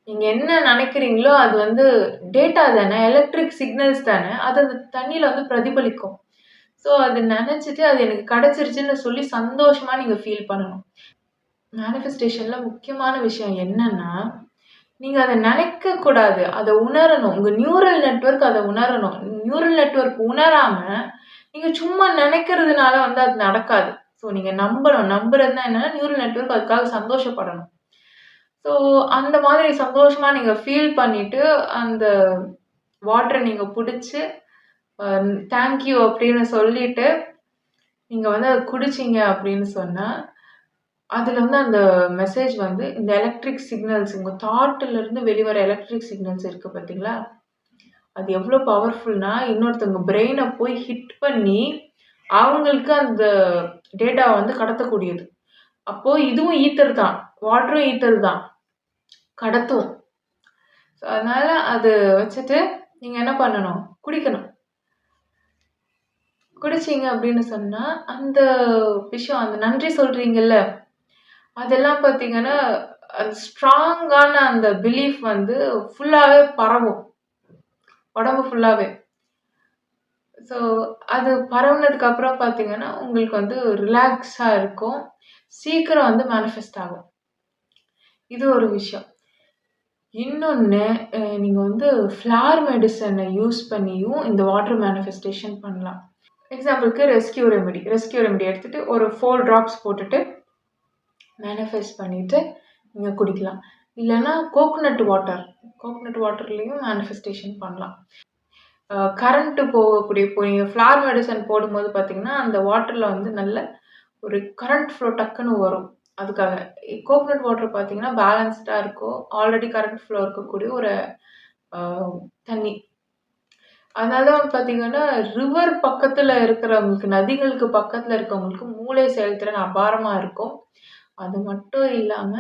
நீங்க என்ன நெனைக்கிறீங்களோ அது வந்து டேட்டா தானே, எலக்ட்ரிக் சிக்னல்ஸ் தானே, அது அந்த தண்ணீல வந்து பிரதிபலிக்கும். ஸோ அத நெனச்சுட்டு அது எனக்கு கிடைச்சிருச்சுன்னு சொல்லி சந்தோஷமா நீங்க ஃபீல் பண்ணணும். மேனிஃபெஸ்டேஷன்ல முக்கியமான விஷயம் என்னன்னா, நீங்க அத நெனைக்கக்கூடாது. அத உணரணும். உங்க நியூரல் நெட்வொர்க் அத உணரணும். நியூரல் நெட்வொர்க் உணராம, நீங்க சும்மா நெனைக்கிறதுனால வந்து அது நடக்காது. ஸோ நீங்க நம்பணும். நம்புறதுன்னா என்னன்னா, நியூரல் நெட்வொர்க் அதுக்காக சந்தோஷப்படணும். ஸோ அந்த மாதிரி சந்தோஷமா நீங்க ஃபீல் பண்ணிட்டு, அந்த வாட்டர நீங்க புடிச்சு, அ தேங்க் யூ அப்படின்னு சொல்லிட்டு, நீங்க வந்து அத குடிச்சீங்க அப்படின்னு சொன்னா, அதுல வந்து அந்த மெசேஜ் வந்து இந்த எலக்ட்ரிக் சிக்னல்ஸ் உங்க தாட்ல இருந்து வெளிவர எலக்ட்ரிக் சிக்னல்ஸ் இருக்கு பார்த்தீங்களா? அது எவ்ளோ பவர்ஃபுல்னா, இன்னொருத்தவங்க பிரெயின போய் ஹிட் பண்ணி, அவங்களுக்கு அந்த டேட்டாவ வந்து கடத்தக்கூடியது. அப்போ இதுவும் ஈத்தர் தான். வாட்டரும் ஈத்தர் தான். கடத்தும். ஸோ அதனால அது வச்சுட்டு நீங்க என்ன பண்ணணும்? குடிக்கணும். குடிச்சீங்க அப்படின்னு சொன்னா, அந்த விஷயம் அந்த நன்றி சொல்றீங்கல்ல, அதெல்லாம் பார்த்தீங்கன்னா, அது ஸ்ட்ராங்கான அந்த பிலீஃப் வந்து ஃபுல்லாவே பரவும். உடம்பு ஃபுல்லாவே. ஸோ அது பரவுனதுக்கு அப்புறம் பார்த்தீங்கன்னா, உங்களுக்கு வந்து ரிலாக்ஸா இருக்கும். சீக்கிரம் வந்து மேனிஃபெஸ்ட் ஆகும். இது ஒரு விஷயம். இன்னொன்னு நீங்க வந்து ஃப்ளவர் மெடிசன யூஸ் பண்ணியும் இந்த வாட்டர் மேனிஃபெஸ்டேஷன் பண்ணலாம். எக்ஸாம்பிளுக்கு ரெஸ்க்யூ ரெமெடி எடுத்துட்டு ஒரு 4 ட்ராப்ஸ் போட்டுட்டு மேனிஃபெஸ்ட் பண்ணிட்டு நீங்க குடிக்கலாம். இல்லன்னா கோகனட் வாட்டர்லயும் மேனிஃபெஸ்டேஷன் பண்ணலாம். கரண்ட் போகக்கூடிய இப்போ நீங்க ஃப்ளவர் மெடிசன் போடும்போது பார்த்தீங்கன்னா, அந்த வாட்டர்ல வந்து நல்ல ஒரு கரண்ட் ஃப்ளோ டக்குன்னு வரும். அதுக்காக. கோகனட் வாட்டர் பார்த்தீங்கன்னா, பேலன்ஸ்டா இருக்கும். ஆல்ரெடி கரண்ட் ஃப்ளோ இருக்கக்கூடிய ஒரு அ தண்ணி. அதனால தான் பார்த்தீங்கன்னா, ரிவர் பக்கத்துல இருக்கிறவங்களுக்கு, நதிகளுக்கு பக்கத்துல இருக்கவங்களுக்கு மூளை செயல்திறன் அபாரமா இருக்கும். அது மட்டும் இல்லாம,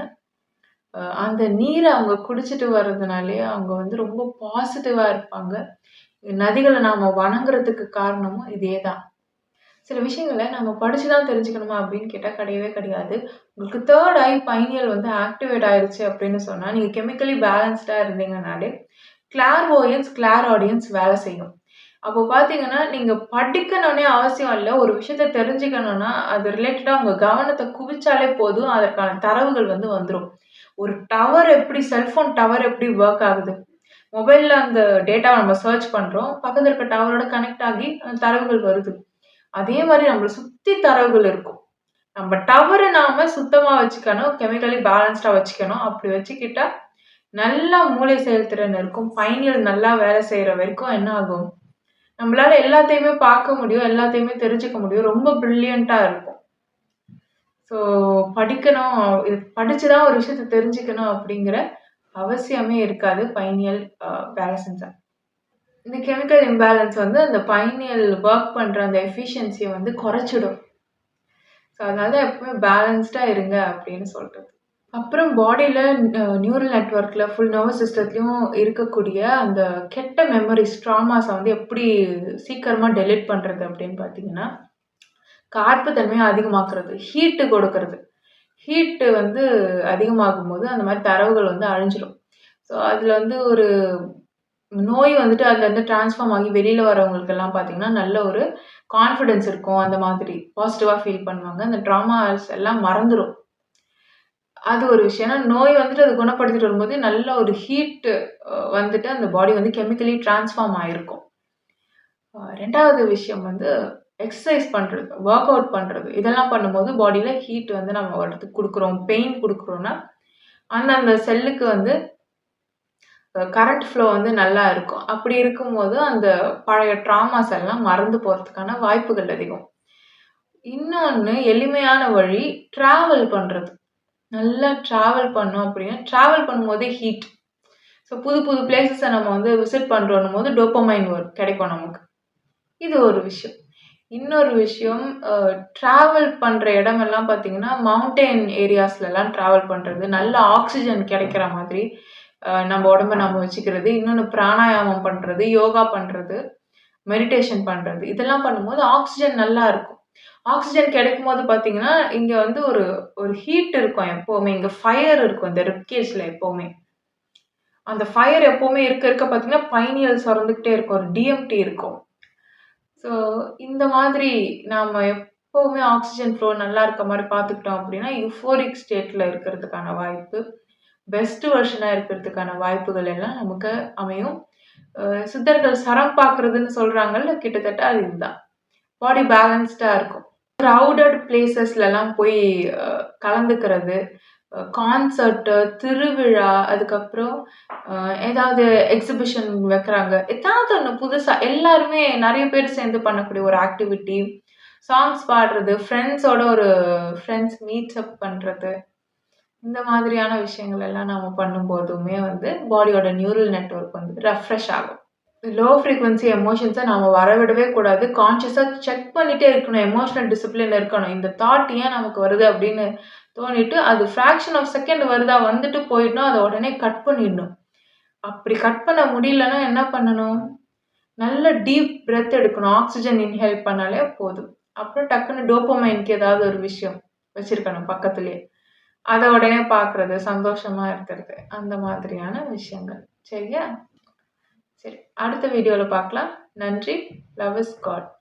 அந்த நீர அவங்க குடிச்சிட்டு வர்றதுனாலயே அவங்க வந்து ரொம்ப பாசிட்டிவா இருப்பாங்க. நதிகள நாம வணங்குறதுக்கு காரணமும் இதே தான். சில விஷயங்கள நம்ம படிச்சு தான் தெரிஞ்சுக்கணுமா அப்படின்னு கேட்டா கிடையவே கிடையாது. உங்களுக்கு 3 ஐ பைனியல் வந்து ஆக்டிவேட் ஆயிருச்சு அப்படின்னு சொன்னா, நீங்க கெமிக்கலி பேலன்ஸ்டா இருந்தீங்கனாலே, கிளார் ஆடியன்ஸ் வேலை செய்யும். அப்போ பார்த்தீங்கன்னா, நீங்க படிக்கணும்னே அவசியம் இல்ல. ஒரு விஷயத்த தெரிஞ்சுக்கணும்னா, அது ரிலேட்டடா உங்க கவனத்த குவிச்சாலே போதும். அதற்கான தரவுகள் வந்து வந்துரும். ஒரு செல்போன் டவர் எப்படி வொர்க் ஆகுது? மொபைல்ல அந்த டேட்டாவ நம்ம சர்ச் பண்றோம். பக்கத்துல இருக்க டவரோட கனெக்ட் ஆகி அந்த தரவுகள் வருது. அதே மாரி நம்மள சுத்தி தரவுகள் இருக்கும். நம்ம டவர நாம சுத்தமா வச்சுக்கணும். கெமிக்கலி பேலன்ஸ்டா வச்சுக்கணும். அப்படி வச்சுக்கிட்டா, நல்லா மூளை செயல்திறன் இருக்கும். பைனியல் நல்லா வேலை செய்ற வரைக்கும் என்ன ஆகும்? நம்மளால எல்லாத்தையுமே பார்க்க முடியும். எல்லாத்தையுமே தெரிஞ்சுக்க முடியும். ரொம்ப பிரில்லியன்ட்டா இருக்கும். ஸோ படிக்கணும். இது படிச்சு தான் ஒரு விஷயத்த தெரிஞ்சுக்கணும் அப்படிங்கிற அவசியமே இருக்காது. பைனியல் வேலை செஞ்சா. இந்த கெமிக்கல் இம்பேலன்ஸ் வந்து அந்த பைனியல் வொர்க் பண்ற அந்த எஃபிஷியன்சிய வந்து குறைச்சிடும். ஸோ அதனால தான் எப்பவுமே பேலன்ஸ்டா இருங்க அப்படின்னு சொல்றது. அப்புறம் பாடியில நியூரல் நெட்வொர்க்ல ஃபுல் நர்வஸ் சிஸ்டத்துலயும் இருக்கக்கூடிய அந்த கெட்ட மெமரீஸ், ட்ராமாஸ வந்து எப்படி சீக்கிரமா டெலீட் பண்றது அப்படின்னு பார்த்தீங்கன்னா, கார்ப்பு தன்மைய அதிகமாக்குறது, ஹீட் கொடுக்கறது. ஹீட் வந்து அதிகமாகும்போது அந்த மாரி தரவுகள் வந்து அழிஞ்சிரும். ஸோ அதுல வந்து ஒரு நோய் வந்துட்டு அதுலருந்து ட்ரான்ஸ்ஃபார்ம் ஆகி வெளில வரவங்களுக்கெல்லாம் பார்த்தீங்கன்னா, நல்ல ஒரு கான்ஃபிடன்ஸ் இருக்கும். அந்த மாதிரி பாசிட்டிவா ஃபீல் பண்ணுவாங்க. அந்த ட்ராமாஸ் எல்லாம் மறந்துரும். அது ஒரு விஷயம். ஏன்னா நோய் வந்துட்டு அத குணப்படுத்திட்டு வரும்போது, நல்ல ஒரு ஹீட் வந்துட்டு அந்த பாடி வந்து கெமிக்கலி ட்ரான்ஸ்ஃபார்ம் ஆயிருக்கும். 2வது விஷயம் வந்து எக்சர்சைஸ் பண்றது, வொர்க் அவுட் பண்றது. இதெல்லாம் பண்ணும்போது பாடியில ஹீட் வந்து நம்ம ஒருத்தருக்கு குடுக்குறோம், பெயின் குடுக்குறோம்னா, அந்தந்த செல்லுக்கு வந்து கரண்ட் ஃப்ளோ வந்து நல்லா இருக்கும். அப்படி இருக்கும்போது, அந்த பழைய ட்ராமாஸ் எல்லாம் மறந்து போறதுக்கான வாய்ப்புகள் அதிகம். இன்னொன்னு எளிமையான வழி டிராவல் பண்றது. நல்லா டிராவல் பண்ணோம் அப்படின்னா, டிராவல் பண்ணும்போதே ஹீட். ஸோ புது புது பிளேஸஸ நம்ம வந்து விசிட் பண்றோன்னும்போது டோப்பமைன் கிடைக்கும் நமக்கு. இது ஒரு விஷயம். இன்னொரு விஷயம் டிராவல் பண்ற இடமெல்லாம் பார்த்தீங்கன்னா, மவுண்டன் ஏரியாஸ்லலாம் டிராவல் பண்றது. நல்ல ஆக்ஸிஜன் கிடைக்கிற மாதிரி நம்ம உடம்ப நம்ம வச்சுக்கிறது. இன்னொன்னு பிராணாயாமம் பண்றது, யோகா பண்றது, மெடிடேஷன் பண்றது. இதெல்லாம் பண்ணும்போது ஆக்ஸிஜன் நல்லா இருக்கும். ஆக்ஸிஜன் கிடைக்கும்போது பார்த்தீங்கன்னா, இங்க வந்து ஒரு ஒரு ஹீட் இருக்கும் எப்பவுமே. இங்க ஃபயர் இருக்கும் இந்த ரிப் கேஜ்ல எப்பவுமே. அந்த ஃபயர் எப்பவுமே இருக்க இருக்க பார்த்தீங்கன்னா, பைனியல் சுரந்துகிட்டே இருக்கும். ஒரு டிஎம்டி இருக்கும். ஸோ இந்த மாதிரி நாம எப்பவுமே ஆக்ஸிஜன் ஃப்ளோ நல்லா இருக்க மாரி பார்த்துக்கிட்டோம் அப்படின்னா, யூஃபோரிக் ஸ்டேட்ல இருக்கிறதுக்கான வாய்ப்பு பெஸ்ட் வெர்ஷனா இருக்கிறதுக்கான வாய்ப்புகள் எல்லாம் நமக்கு அமையும். சித்தர்கள் சரம் பார்க்குறதுன்னு சொல்றாங்கல்ல, கிட்டத்தட்ட அது இதுதான். பாடி பேலன்ஸ்டா இருக்கும். க்ரவுடட் பிளேஸஸ்லலாம் போய் கலந்துக்கிறது, கான்சர்ட்டு, திருவிழா, அதுக்கப்புறம் ஏதாவது எக்ஸிபிஷன் வைக்கிறாங்க. ஏதாவது ஒண்ணு புதுசா எல்லாருமே நெறைய பேர் சேர்ந்து பண்ணக்கூடிய ஒரு ஆக்டிவிட்டி. சாங்ஸ் பாடுறது, ஃப்ரெண்ட்ஸ் மீட்ஸ் அப் பண்றது. இந்த மாதிரியான விஷயங்கள் எல்லாம் நாம பண்ணும்போதுமே வந்து பாடியோட நியூரல் நெட்வொர்க் வந்து ரெஃப்ரெஷ் ஆகும். லோ ஃப்ரீக்வன்சி எமோஷன்ஸ நாம வரவிடவே கூடாது. கான்ஷியஸா செக் பண்ணிட்டே இருக்கணும். எமோஷனல் டிசிப்ளின் இருக்கணும். இந்த தாட் ஏன் நமக்கு வருது அப்படின்னு தோணிட்டு, அது ஃபிராக்ஷன் ஆஃப் செகண்ட் வருதா, வந்துட்டு போயிடணும். அத உடனே கட் பண்ணிடணும். அப்படி கட் பண்ண முடியலன்னா என்ன பண்ணணும்? நல்ல டீப் பிரெத் எடுக்கணும். ஆக்ஸிஜன் இன்ஹேல் பண்ணாலே போதும். அப்புறம் டக்குனு டோபமைனுக்கு ஏதாவது ஒரு விஷயம் வச்சிருக்கணும் பக்கத்திலேயே. அத உடனே பார்க்குறது, சந்தோஷமா இருக்கிறது. அந்த மாதிரியான விஷயங்கள். சரியா? சரி. அடுத்த வீடியோல பார்க்கலாம். நன்றி. Love is God.